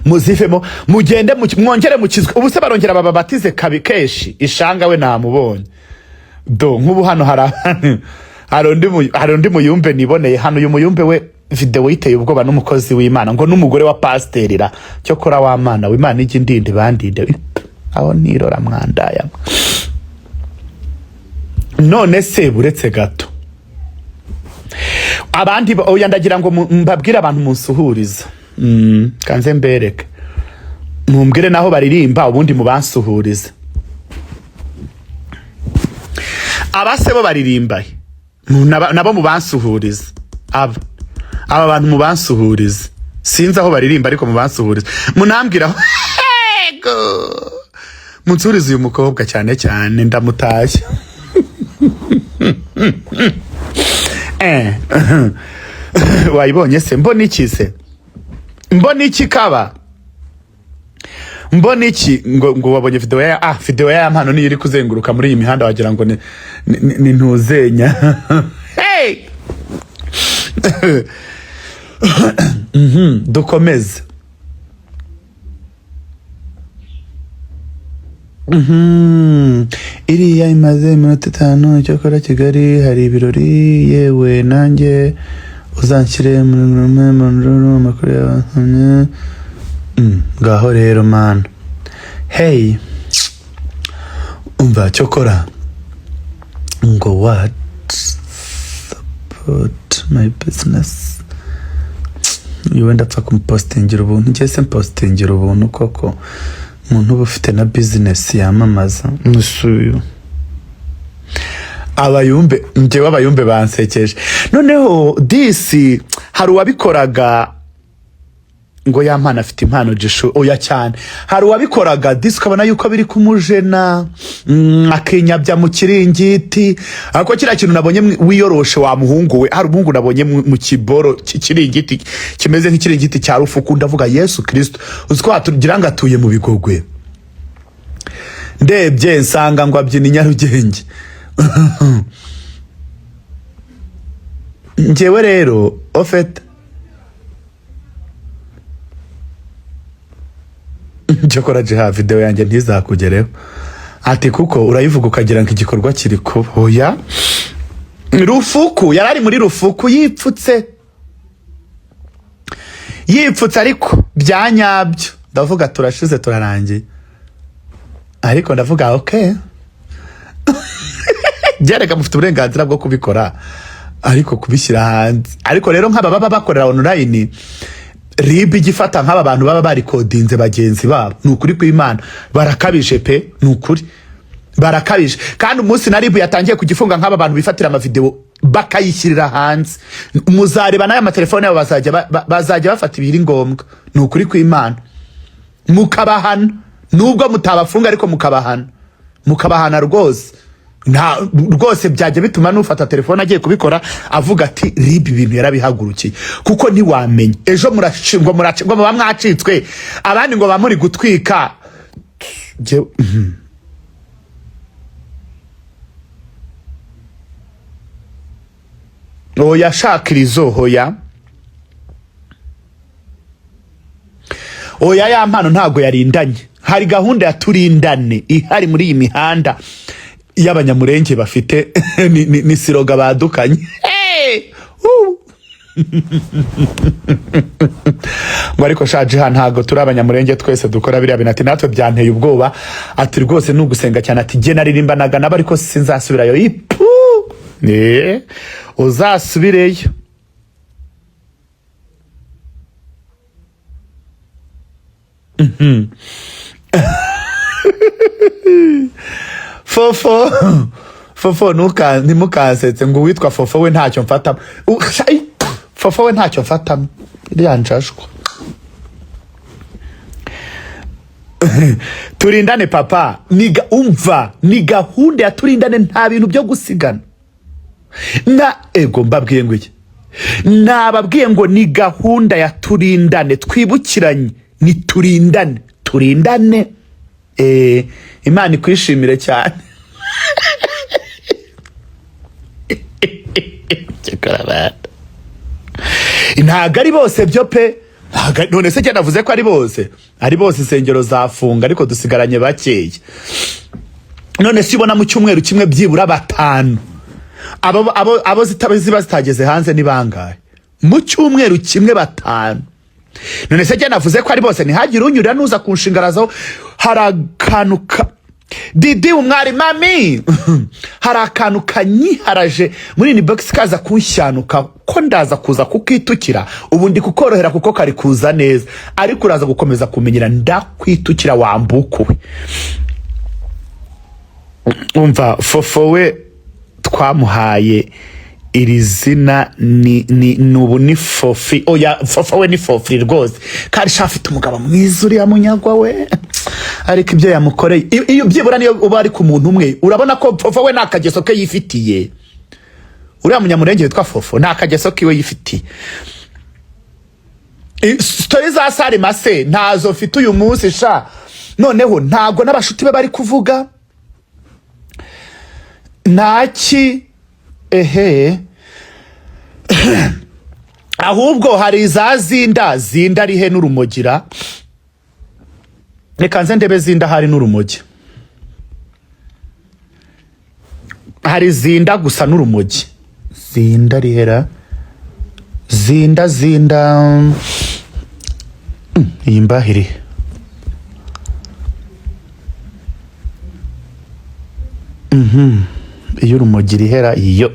muzivemo, mugende mwongere mukizwe. Ubu se barongera bababatize keshi. Ishanga we namubonye do nk'ubu hano hari undi muyumbe niboneye hano. Uyu muyumbe we video yiteye ubwoba n'umukozi w'Imana ngo n'umugore wa pasterira cyokora wa mana w'Imana iki ndinde bandinde aho nirora mwandaya. None se buretse gato abandi oya, ndagira ngo mbabwire abantu munsuhuriza. Kanze mbereke mumbwire naho baririmba ubundi mubansuhuriza. Abase bo baririmba nabo mubansuhuriza. Aba bantu mubansuhuriza, sinzi aho baririmba ariko mubansuhuriza. Munambwira munsuriza uyu mukobwa cyane cyane ndamutashya. Wayibonye se? Mbona iki se? Mbona iki kaba? Mbona iki ngo wabonye video ya mpano niyo iri kuzenguruka muri iyi mihanda wagira ngo ni ntuzenya. Hey! Dukomeze. Iriya imaze iminota 5 cyokora Kigali hari ibirori, yewe nanjye uzanshyire mu makuru y'abantu. Ngaho rero man. Hey, umva cyokora ngo what support my business. Wenda pfa kumpostingira ubuntu, njye se mpostingira ubuntu koko. Umuntu uba ufite na business yamamaza musuyu. Abayumbe bansekeje. Noneho disi hari uwabikoraga ngo ya mpana afite impano jisho oya cyane. Hari uwabikoraga disi ukabona yuko biri kumujena, akinyabya mu kiringiti. Ariko kira kintu nabonye wiyoroshe wa muhungu we, hari umuhungu nabonye mu kiboro kiringiti kimeze nk'ikiringiti cya rufuku. Ndavuga Yesu Kristo, uziko atugira ngo atuye mu Bigogwe. Ndebye nsanga ngo abyina Nyarugenge. Njyewe rero ofete cyokora jiha video yanjye ntizakugereho. Ati kuko urayivuga ukagira ngo igikorwa kiri kuba. Oya, rufuku yarari muri rufuku yipfutse ariko byanyabyo. Ndavuga turashize turarangiye, ariko ndavuga okay. Byareka mufite uburenganzira bwo kubikora, ariko kubishyira hanze. Ariko rero nk'aba baba bakorera online, RIB igifata nk'aba bantu baba bari kodinze bagenzi babo, nukuri kw'Imana barakabije pe, nukuri barakabije. Kandi umunsi na RIB yatangiye kugifunga nk'aba bantu bifatira ama video bakayishyirira hanze, muzareba n'aya amatelefone yabo bazajya bafata ibiri ngombwa. Nukuri kw'Imana mukabahana, nubwo mutabafunga ariko mukabahana rwose. Rwose byajya bituma nufata telefone agiye kubikora avuga ati RIB ibintu yarabihagurukiye. Kuko ntiwamenye ejo murashingwa muba mwacitswe, abandi ngo bamuri gutwika. oya shakirizo hoya ya mpano ntago yarindanye. Hari gahunda ya turindane ihari muri iyi mihanda y'abanyamurenge bafite ni siroga badukanye. ngo ariko shaje ntago turi abanyamurenge twese dukora biriya bintu ati natwe byanteye ubwoba ati rwose nugusenga cyane ati je naririmbanaga nabo ariko sinzasubirayo ipu uzasubireyo. Fofo ntimukansetse ngo witwa Fofo we ntacyo mfatamo. Fofo we ntacyo mfatamo ryanjashwa. Turindane papa umva ni gahunda ya turindane nta bintu byo gusigana na ego mbabwiye ngo iki nababwiye ngo ni gahunda ya turindane twibukiranye ni turindane Imana ikwishimire cyane. Ntago ari bose byo pe none se cyane navuze ko ari bose insengero zafunga ariko dusigaranye bakeye. None se ubona mu cyumweru kimwe byibura 5 abo ziba zitageze hanze ni bangahe mu cyumweru kimwe 5? None se cyane navuze ko ari bose ntihagire unyurira nuza kunshingarazaho harakanuka Didi umwari mami harakantu kanyiharaje muri ni box kaza kunshyanuka ko ndaza kuza kukitukira ubundi kukorohera kuko kari kuza neza ariko uraza gukomeza kumenyera ndakwitukira wambukuwe. Umva Fofo we twamuhaye iri zina nubu ni Fofi. Oya Fofo we ni Fofi rwose kandi shafite umugabo mwiza uri munyagwa we ariko ibyo yamukoreye iyo byibura niyo uba ari ku muntu umwe urabona ko Fofo we nakageso ke yifitiye. Uriya munyamurenge witwa Fofo nakageso kiwe yifitiye. Story za Sare Mase ntazo mfite uyu munsi sha noneho ntago n'abashuti be bari kuvuga naki ahubwo hari za zinda rihe n'urumogira. Reka nze ndebe zinda hari n'urumogi. Hari zinda gusa n'urumogi. Zinda rihera. Zinda imbahiri. Iyo urumogi rihera iyo.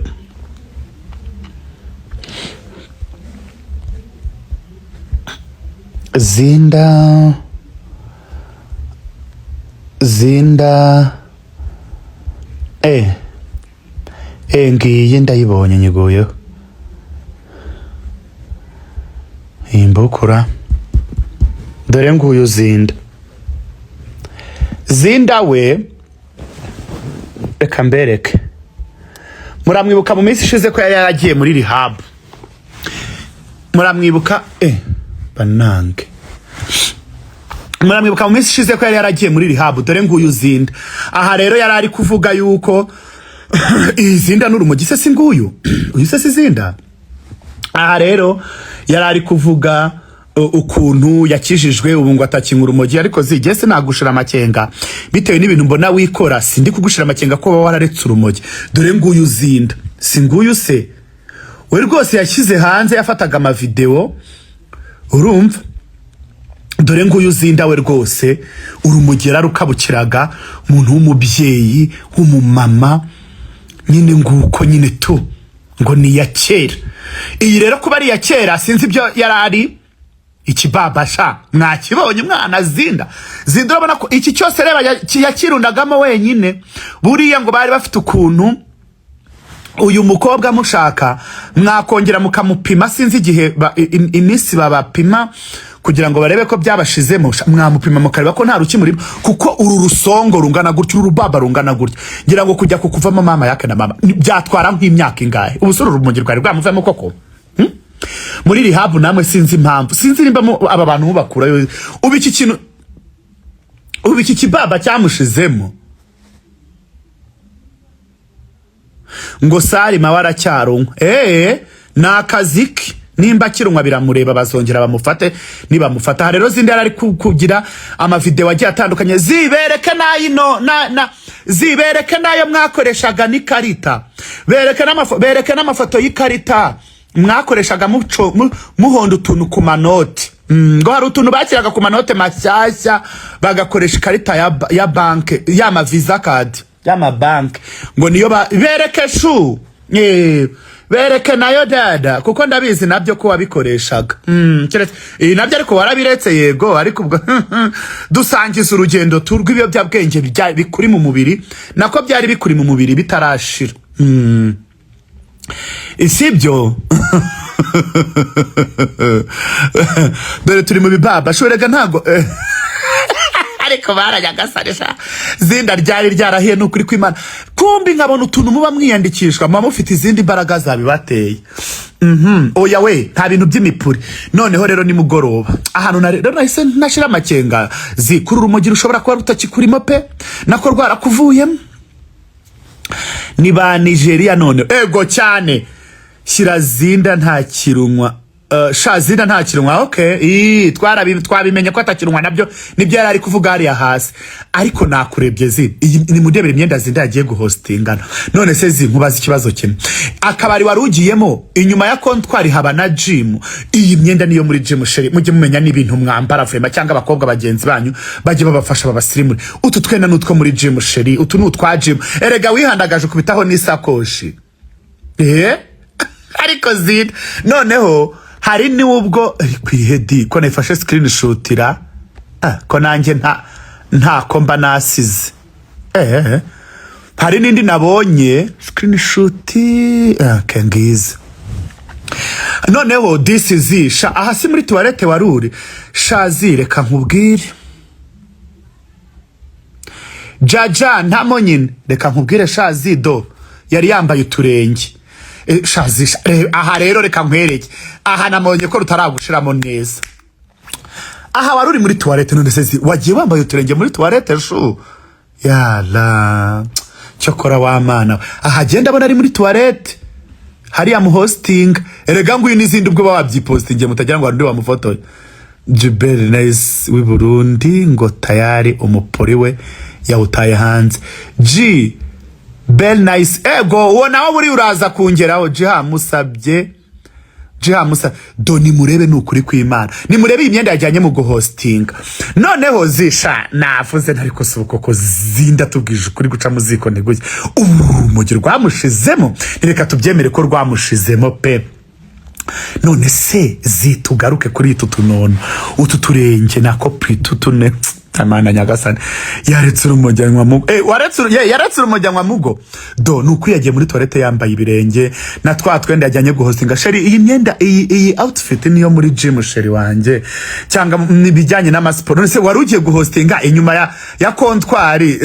Zinda ngiye ndayibonye nyiguyeho imbukura dore nguyu zinda we reka mbereke. Muramwibuka mu minsi ishize ko yari yaragiye muri rehab. Muramwibuka banange. Muramwibuka mu minsi ishize ko yari yaragiye muri rehab dore nguyu zinda. Aha rero yari ari kuvuga yuko izinda n'urumogi se singuyu uyu se zinda. Aha rero yari ari kuvuga ukuntu yakijijwe ubu ngo atakinkura urumogi ariko zigese nagushira amakenga bitewe n'ibintu mbona wikora sindi kugushira amakenga ko wararetse urumogi dore nguyu zinda singuyu se we rwose yashyize hanze yafataga ama video urumva dore nguyu zinda we rwose urumugera rukabukiraga umuntu w'umubyeyi w'umumama nyine nguko nyine tu ngo ni ya kera. Iyi rero kuba ari ya kera sinzi ibyo yarari ikibabasha mwakibonye mwana zinda urabona ko iki cyose reba yakirundagamo wenyine buriya ngo bari bafite ukuntu uyu mukobwa mushaka mwakongera mukamupima sinzi igihe iminsi babapima kugira ngo barebe ko byabashizemo mwamupima mukareba ko nta ruki muri kuko uru rusongo rungana gutyo urubaba rungana gutyo ngira ngo kujya kukuvamo mama yake na mama byatwara nk'imyaka ingahe ubusuru rumugirwa rwamuvemo koko muri rehab namwe sinzi impamvu sinzi nimba aba bantu mubakurayo ubu iki kibaba cyamushizemo ngo Salima waracyarunwa nakaziki nimba kirunwa biramureba bazongera bamufate nibamufata rero zindi ari kugira amavideo agiye atandukanye zibereke zibereke nayo mwakoreshaga n'ikarita bereke n'amafoto y'ikarita mwakoreshaga muhondo utuntu ku manoti ngo hari utuntu bakiraga ku manote mashyashya bagakoresha ikarita ya banke y'ama visa card y'ama banke ngo niyo bereke bereke nayo dada kuko ndabizi nabyo ko wabikoreshaga nabyo ariko warabiretse yego ariko ubwo dusangiza urugendo turw'ibiyobyabwenge bikuri mu mubiri nako byari bikuri mu mubiri bitarashira isibyo dore turi mu bibaba shorega ntago ariko baranyagasarisha zinda ryari ryarahiye n'ukuri kw'Imana kumbi nkabona utuntu muba mwiyandikishwa muba mufite izindi imbaraga zabibateye oya we nta bintu by'imipuri noneho rero ni mugoroba ahantu nahise nashira amakenga zikurura umugiro ushobora kuba rutakikurimo pe nako rwarakuvuyemo ni ba Nigeria none ego cyane shyira zinda nta kirunwa zinda nta kirunwa okay twabimenye ko atakirunwa nabyo nibyo yari ari kuvuga hariya hasi ariko nakurebye ni mudebere imyenda zinda yagiye guhostingana none se nkubaza ikibazo kimwe akabari warugiyemo inyuma ya kontwari haba na gym iyi myenda niyo muri gym sheri mujye mumenya n'ibintu mwambara vrema cyangwa abakobwa bagenzi banyu baje babafasha babasirimure utu twenda n'utwo muri gym sheri utu n'utwa gym erega wihandagaje kubitaho n'isakoshi ariko zinda noneho hari ni ubwo kwihedi ko nafashe screenshotira ko nanjye nta komba nasize hari nindi nabonye screenshot kengize noneho this is sha ahasi muri toilette waruri shazireka nkubwire jaja ntamonyine reka nkubwire shazido yari yambaye uturenge shazisha aha rero reka nkwereke aha namonye ko rutaragushiramo neza aha waruri muri toilette none se wagiye wambaye uturenge muri toilette yala cyokora wa mana aha genda abona ari muri toilette hari am hosting erega nguyu n'izindi ubwo babyipostinge mutagira ngo ndi wamufotoye Jibel Nice w'i Burundi ngo tayari umupori we yawutaye hanze Bel Nice ego uwo nawe buri uraza kungeraho musabye doni murebe n'ukuri kw'Imana ni murebe imyenda yajyanye mu guhosting noneho zisha navuze ntari ko suko ko zinda tubwije ukuri guca muziko nteguye umugiro rwamushizemo reka tubyemere ko rwamushizemo pe none se zitugaruke kuri tutunono utu turenge nako pritutune Tamana nyagasani yaretse urumujyanwa mugo yaretse urumujyanwa mugo do nuko yagiye muri toilette yambaye ibirenge na twenda yajyanye guhostinga sheri iyi myenda iyi outfit niyo muri gym sheri wanje cyangwa nibijyanye n'amasiporo none se warugiye guhostinga inyuma ya kontwari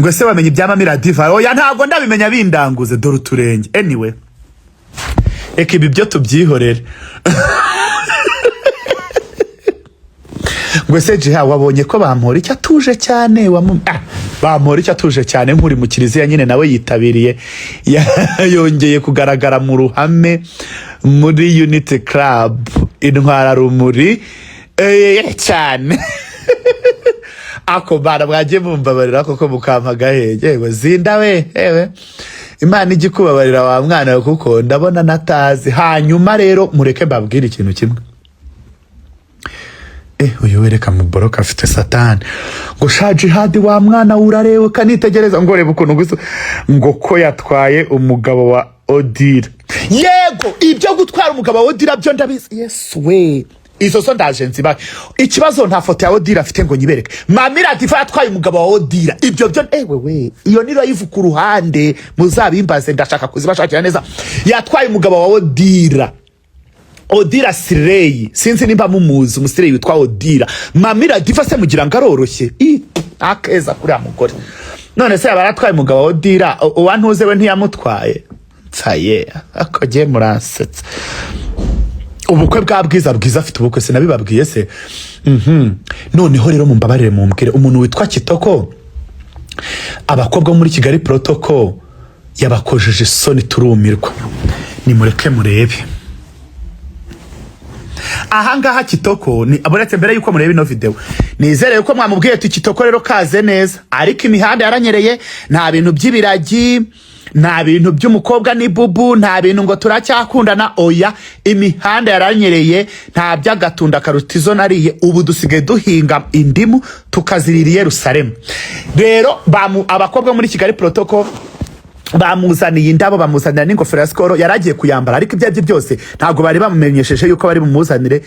ngo se wamenye ibyamamira diva oya ntago ndabimenya bindanguze dore uturenge anyway ibi byo tubyihorere Gwese jiha wabonye ko bampora icyo atuje cyane bampora icyo atuje cyane nkuri mu kiliziya nyine nawe yitabiriye yongeye kugaragara mu ruhame muri Unity Club intwara rumuri cyane ako bana mwaje mumbabarira koko mukampaga yewe zinda we Imana igikubabarira wa mwana kuko ndabona natazi hanyuma rero mureke babwira ikintu kimwe uyu wereka muboroka afite satani ngo sha jihadi wa mwana urarewe kanitegereza ngo reba ukuntu gusa ngo ko yatwaye umugabo wa Odira yego ibyo gutwara umugabo wa Odira byo ndabizi Yesu we izo so ndaje nziba ikibazo nta foto ya Odira afite ngo nyibereke mamira diva yatwaye umugabo wa Odira ibyo byo we iyo niro yivu ku ruhande muzabimbaze ndashaka kuzibashakira neza yatwaye umugabo wa Odira Sirey sinzi nimba mumuzi umusirey witwa Odira mamira diva se mugira ngaroroshye akeza kuri amugore none se abaratwaye umugabo wa Odira uwantuze we ntiyamutwaye tsaye akogiye muransetsa ubukwe bwiza afite ubukwe sinabibabwiye se noneho rero mumbabarire mumbwire umuntu witwa Kitoko abakobwa muri Kigali Protocol yabakojeje isoni turumirwa. Nimureke murebe ahangaha Kitoko ni aboretse mbere yuko murebe ino video. Nizere yuko mwamubwiye ati Kitoko rero kaze neza, ariko imihanda yaranyereye, nta bintu by'ibiragi, nta bintu by'umukobwa ni bubu, nta bintu ngo turacyakundana. Oya, imihanda yaranyereye, nta byagatunda karutizo nariye. Ubu dusigaye duhinga indimu tukazirira i Yerusalemu. Rero abakobwa muri Kigali Protocol bamuzaniye indabo, bamuzanira n'ingofero ya Skol, yaragiye kuyambara, ariko ibyo byose ntago bari bamumenyesheje yuko bari bumuzanire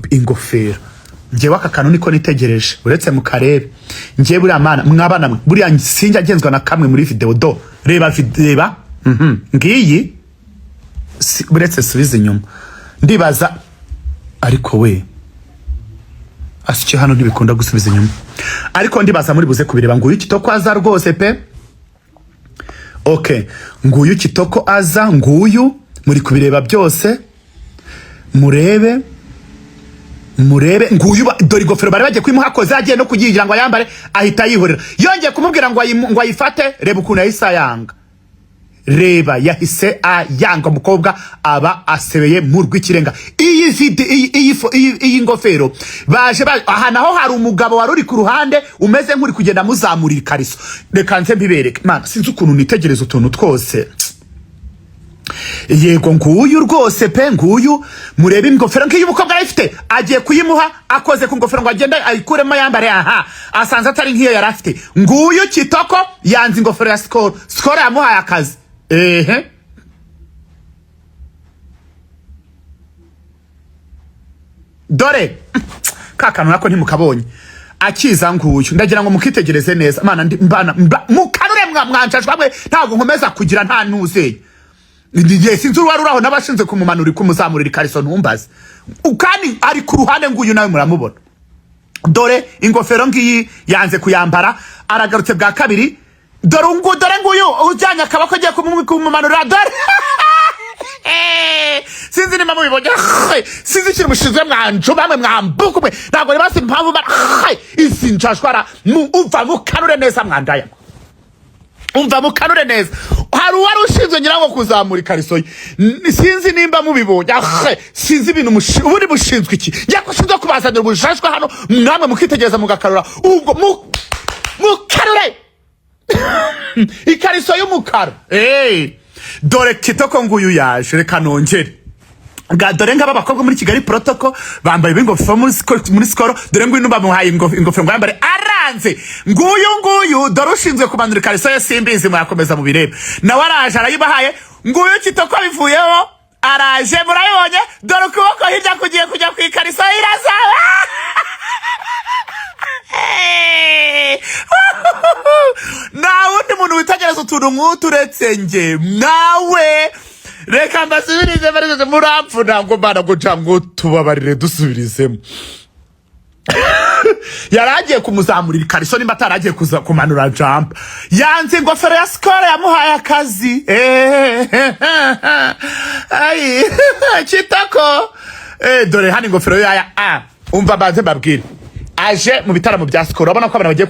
ingofero. Njewe aka kantu niko nitegereje, uretse mu karebe. Njewe buriya mana mwabana mwe, buriya sinjya agenzwa na kamwe muri video do. Reba ngiyi uretse subiza inyuma. Ndibaza ariko we asike hano ntibikunda gusubiza inyuma, ariko ndibaza muri buze kubireba. Nguyu Kitoko aza rwose pe. Okay, nguyu Kitoko aza, nguyu muri kubireba byose. Murebe nguyu dore ingofero bari bagiye kwimuhakoze, agiye no kugigira ngo ayambare, ahita yihorera. Yongeye kumubwira ngo ayifate, reba ukuntu yahise ayanga. Reba yahise ayanga, umukobwa aba asebeye mu rw'ikirenga. Iyi ngofero baje aha naho hari umugabo wari uri ku ruhande umeze nk'uri kugenda muzamurira ikariso. Reka nze mbibereke man, sinzi ukuntu nitegereza utuntu twose. Yego nguyu rwose pe, nguyu murebe ingofero nk'iyi umukobwa arayifite, agiye kuyimuha, akoze ku ngofero ngo agende ayikuremo yambare. Aha asanze atari nk'iyo yari afite. Nguyu Kitoko yanze ingofero ya Skol. Skol yamuhaye akazi. Dore kakanu nako ntimukabonye akiza nguyu, ndagira ngo mukitegereze neza mana. Mukanure mwanjajwe mwe, ntago nkomeza kugira nta nuzeye. Sinzi uruwari uraho n'abashinze kumumanura kumuzamurira ikariso ntumbaze. Ukani ari ku ruhande nguyu nawe muramubona. Dore ingofero ngiyi yanze kuyambara, aragarutse bwa kabiri. Dore nguyu ujyanye akabako agiye kumumanura. Dore sinzi nimba mubibonye. Sinzi ikintu mushize mwanjo bamwe mwambuka mwe, ntabwo ribase impamvu izi njashwara. Umva mukanure neza mwandaya, umva mukanure neza. Hari uwari ushinzwe nyirango kuzamura ikariso ye, sinzi nimba mubibonye. Sinzi ibintu ubundi bushinzwe iki, yakushinzwe kubazanira ubushashwa hano, namwe mukitegereza mugakarura. Ubwo mukanure ikariso y'umukara. Dore Kitoko nguyu yaje, reka nongere. Dore ngaba abakobwa muri Kigali Protocol bambaye ingofero muri Skol. Dore nguyu bamuhaye ingofero ngo yambare, aranze. Nguyu dore ushinzwe kumanura ikariso ye, simbizi mwakomeza mu birebe. Nawe araje arayibahaye. Nguyu Kitoko bivuyeho araje, murayibonye. Dore ukuboko hirya kugiye kujya ku ikariso irazaba. Wundi muntu witegereza utuntu nk'uturetse nge nawe. Reka mbasubirize barize murapfu, ntabwo mbana guca ngo tubabarire dusubirizemo. Yaragiye kumuzamurira ikariso nimba ataragiye kumanura jump. Yanze ingofero ya Skol yamuhaye akazi. Kitoko dore hano ingofero yaya. Umva banze mbabwire, aje mu bitaramo bya Skol, urabona ko abantu bagiye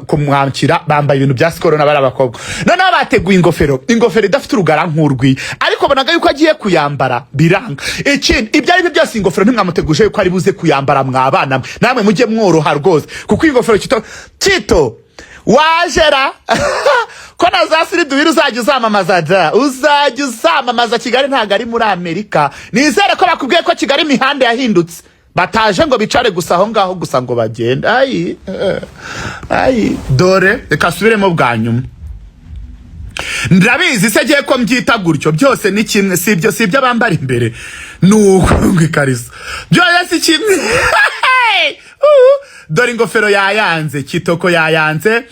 kumwakira bambaye ibintu bya Skol n'abari abakobwa. Noneho bateguye ingofero idafite urugara nk'urwi, ariko bonaga yuko agiye kuyambara biranga. Ikindi ibyo ari byose ingofero ntimwamuteguje yuko ari buze kuyambara mwabana, namwe mujye mworoha rwose, kuko ingofero Tito wajera ko nazasiri duhira uzajya uzamamaza Kigali, ntago ari muri Amerika. Nizere ko bakubwiye ko Kigali imihanda yahindutse, bataje ngo bicare gusa aho ngaho gusa ngo bagende. Dore reka subiremo bwa nyuma. Ndabizi se giye ko mbyita gutyo byose ni kimwe, sibyo bambara imbere nuko ikariso byose si kimwe. Dore ingofero yayanze, Kitoko yanze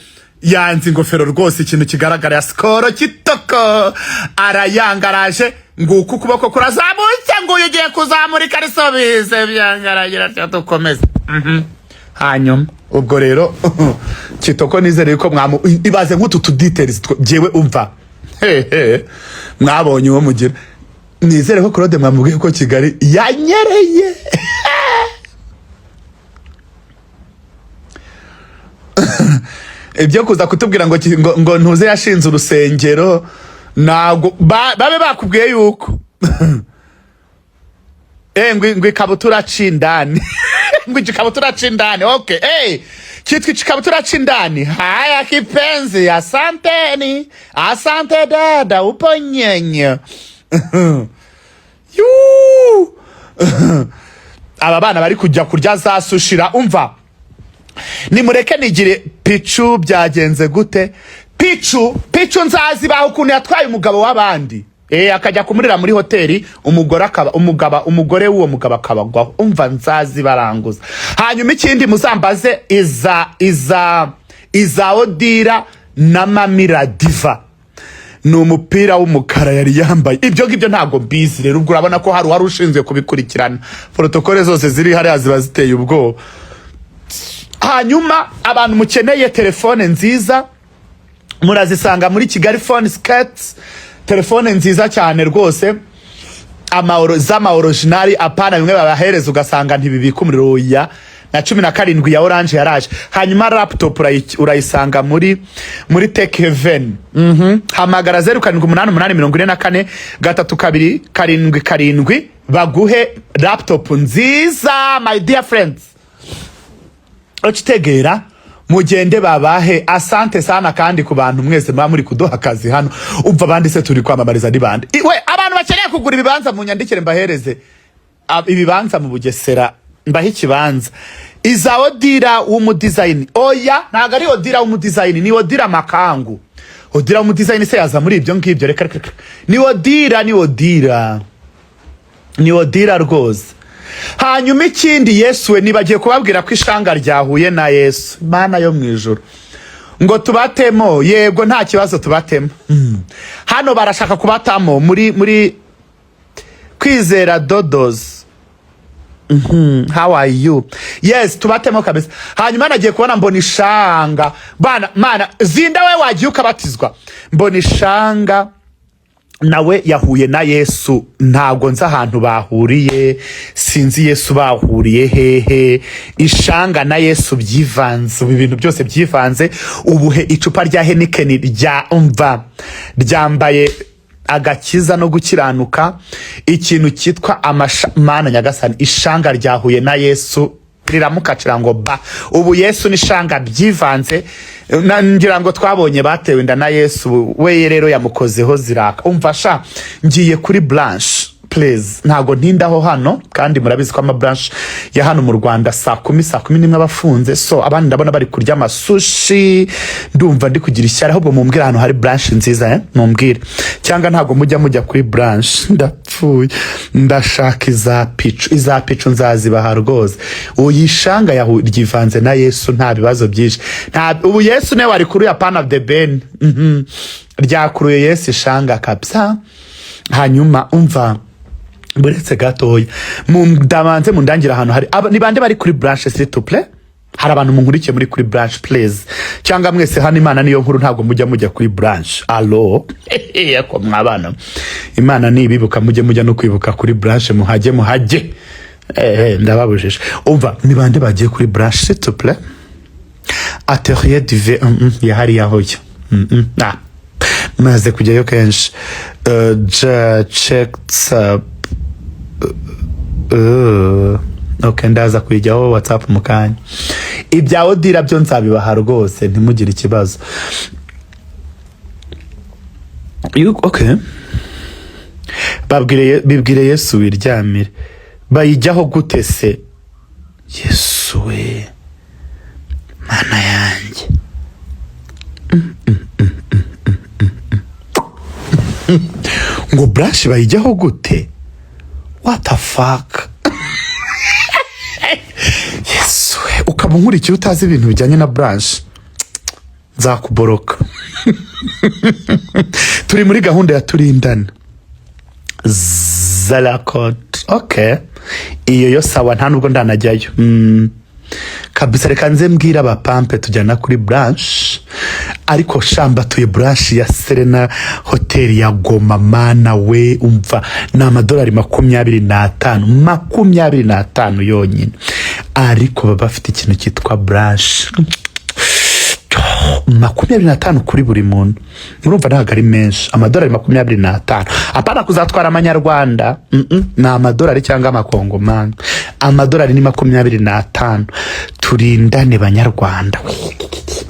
ingofero rwose, ikintu kigaragara ya Skol. Kitoko arayangaraje, nguko ukuboko kurazamutse, nguyu ugiye kuzamura ikariso, bize byangaragira cyo tukomeza. Hanyuma ubwo rero Kitoko nizere yuko ibaze nk'utu details jewe umva mwabonye uwo mugira. Nizere ko Claude mwamubwiye ko Kigali yanyereye. ibyo kuza kutubwira ngo ntuze yashinze urusengero ntabwo babe bakubwiye yuko ngo ikabutura cindani ngo ikabutura cindani. Okay, kitwa ikabutura cindani. Haya kipenzi, asante dada, upo nyenye. Aba bana bari kujya kurya za sushira. Umva, nimureke nigire Pichu byagenze gute. Pichu nzazibaho ukuntu yatwaye umugabo w'abandi, akajya kumurira muri hoteli, umugore w'uwo mugabo akabagwaho. Umva, nzazibaranguza. Hanyuma ikindi muzambaze iza Odira na Mamira Diva, ni umupira w'umukara yari yambaye. Ibyo ngibyo ntago mbizi rero, ubwo urabona ko hari ushinzwe kubikurikirana. Protokole zose ziri hariya ziba ziteye ubwoba. Hanyuma abantu mukeneye telefone nziza murazisanga muri Kigali Phone Skirts. Telefone nziza cyane rwose, z'ama original, apana bimwe babahereza ugasanga ntibibika umuriro ya na 17 ya orange yaraje. Hanyuma laptop urayisanga muri Tech Heaven. Hamagara 0788443277 baguhe laptop nziza, my dear friends. Ochitegera mugende babahe. Asante sana kandi ku bantu mwese mwa muri kuduha akazi hano. Umva bandi se turi kwamamariza ni bande. We abantu bakeneye kugura ibibanza mu nyandikire mbahereze ibibanza mu Bugesera, mbahe ikibanza. Iza Odira w'umudesign. Oya, ntago ari Odira w'umudesign, ni Odira Makangu. Odira w'umudesign se yaza muri ibyo ngibyo. Reka ni Odira rwose. Hanyuma ikindi, Yesu we nibagiye kubabwira ko ishanga ryahuye na Yesu, Mana yo mwijuru, ngo tubatemo. Yego, nta kibazo tubatemo. Hano barashaka kubatamo muri Kwizera Dodos. How are you? Yes, tubatemo kabisa. Hanyuma nagiye kubona mbona ishanga. Mana zinda we wagiye ukabatizwa. Mbona ishanga nawe yahuye na Yesu. Ntabwo nza ahantu bahuriye, sinzi Yesu bahuriye hehe. Ishanga na Yesu byivanze, ibintu byose byivanze. Ubuhe icupa rya Heineken ryambaye agakiza no gukiranuka, ikintu cyitwa Mana nyagasani. Ishanga ryahuye na Yesu riramukacira ngo ba. Ubu Yesu n'ishanga byivanze. Ngira ngo twabonye batewe inda na Yesu, we rero yamukozeho ziraka. Umva sha, ngiye kuri Blanche please, ntago ntindaho hano, kandi murabizi ko ama branch ya hano mu Rwanda saa 10 abafunze. So abandi ndabona bari kurya amasushi, ndumva ndi kugira ishyara. Ahubwo mumbwira hano hari branch nziza, mumbwire. Cyangwa ntago mujya kuri branch, ndapfuye. Ndashaka iza Pichu nzazibaha rwose. Uyishanga ryivanze na Yesu nta bibazo byinshi. Ubu Yesu ne wari kuri ya Pan of the Ben. Ryakuruye Yesu ishanga kabisa. Hanyuma umva, buretse gatoya mundamanze mundangira ahantu hari ni bande bari kuri branch s'il te plaît. Hari abantu munkurikiye muri kuri branch please, cyangwa mwese hano Imana niyo nkuru ntago mujya kuri branch. Allo yako mwabana, Imana nibibuka mujya no kwibuka kuri branch, muhage ndababujije. Umva, ni bande bagiye kuri branch s'il te plaît. Atelier du V yahari yahoye. Maze kujyayo kenshi. Checked up. Okay, ndaza kwijyaho WhatsApp mukanya. Ibya Odira byo nzabibaha rwose, ntimugire ikibazo. Okay. Bibwire Yesu wiryamire. Bayijyaho gute se? Yesu we, Mana yanjye. Ngo branch bayijyaho gute? What the fuck? Yesu we, ukaba nkurikiye utazi ibintu bijyanye na branch, nzakuboroka. Turi muri gahunda ya turindana. Zalakot. Okay, iyo yo sawa, nta nubwo ndanajyayo. Kabisa, reka nze mbwira abapampe tujyana kuri branch. Ariko shamba tuye branch ya Serena Hotel ya Goma. Mana we, umva, na $25 yonyine. Ariko baba bafite ikintu cyitwa branch. 25 kuri buri muntu. Murumva ntabwo ari menshi, amadolari 25. Apana kuzatwara amanyarwanda, ni amadolari cyangwa amakongomani. Amadolari ni 25. Turindane banyarwanda,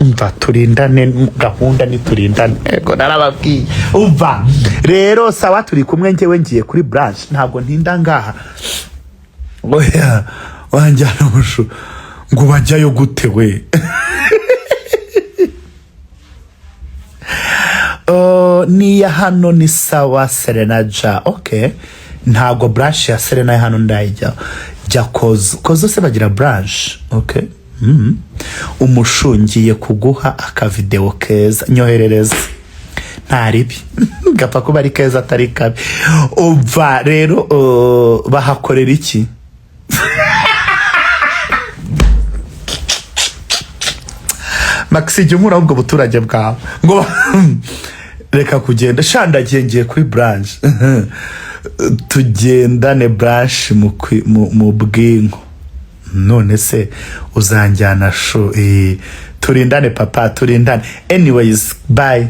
umva, turindane, gahunda ni turindane. Ego narababwiye. Umva rero sawa, turi kumwe, njyewe ngiye kuri branch, ntabwo ntinda ngaha. Oya wanjyana mushu ngo bajyayo gute we? Ni ya hano ni sawa Serena ja. Okay, ntabwo branch ya Serena ya hano ndayijya. Jya kozo se bagira branch. Okay. Umushungiye kuguha aka video keza, nyoherereza. Ntaribi gapfa kuba ari keza atari kabi. Umva rero bahakorera iki? Maxi jumura ubwo buturage bwawe ngo reka kugenda shandagiye ngiye kuri branch. Tugendane branch mu bwinko. None se uzanjyana sho? Turindane papa, turindane. Anyways, bye.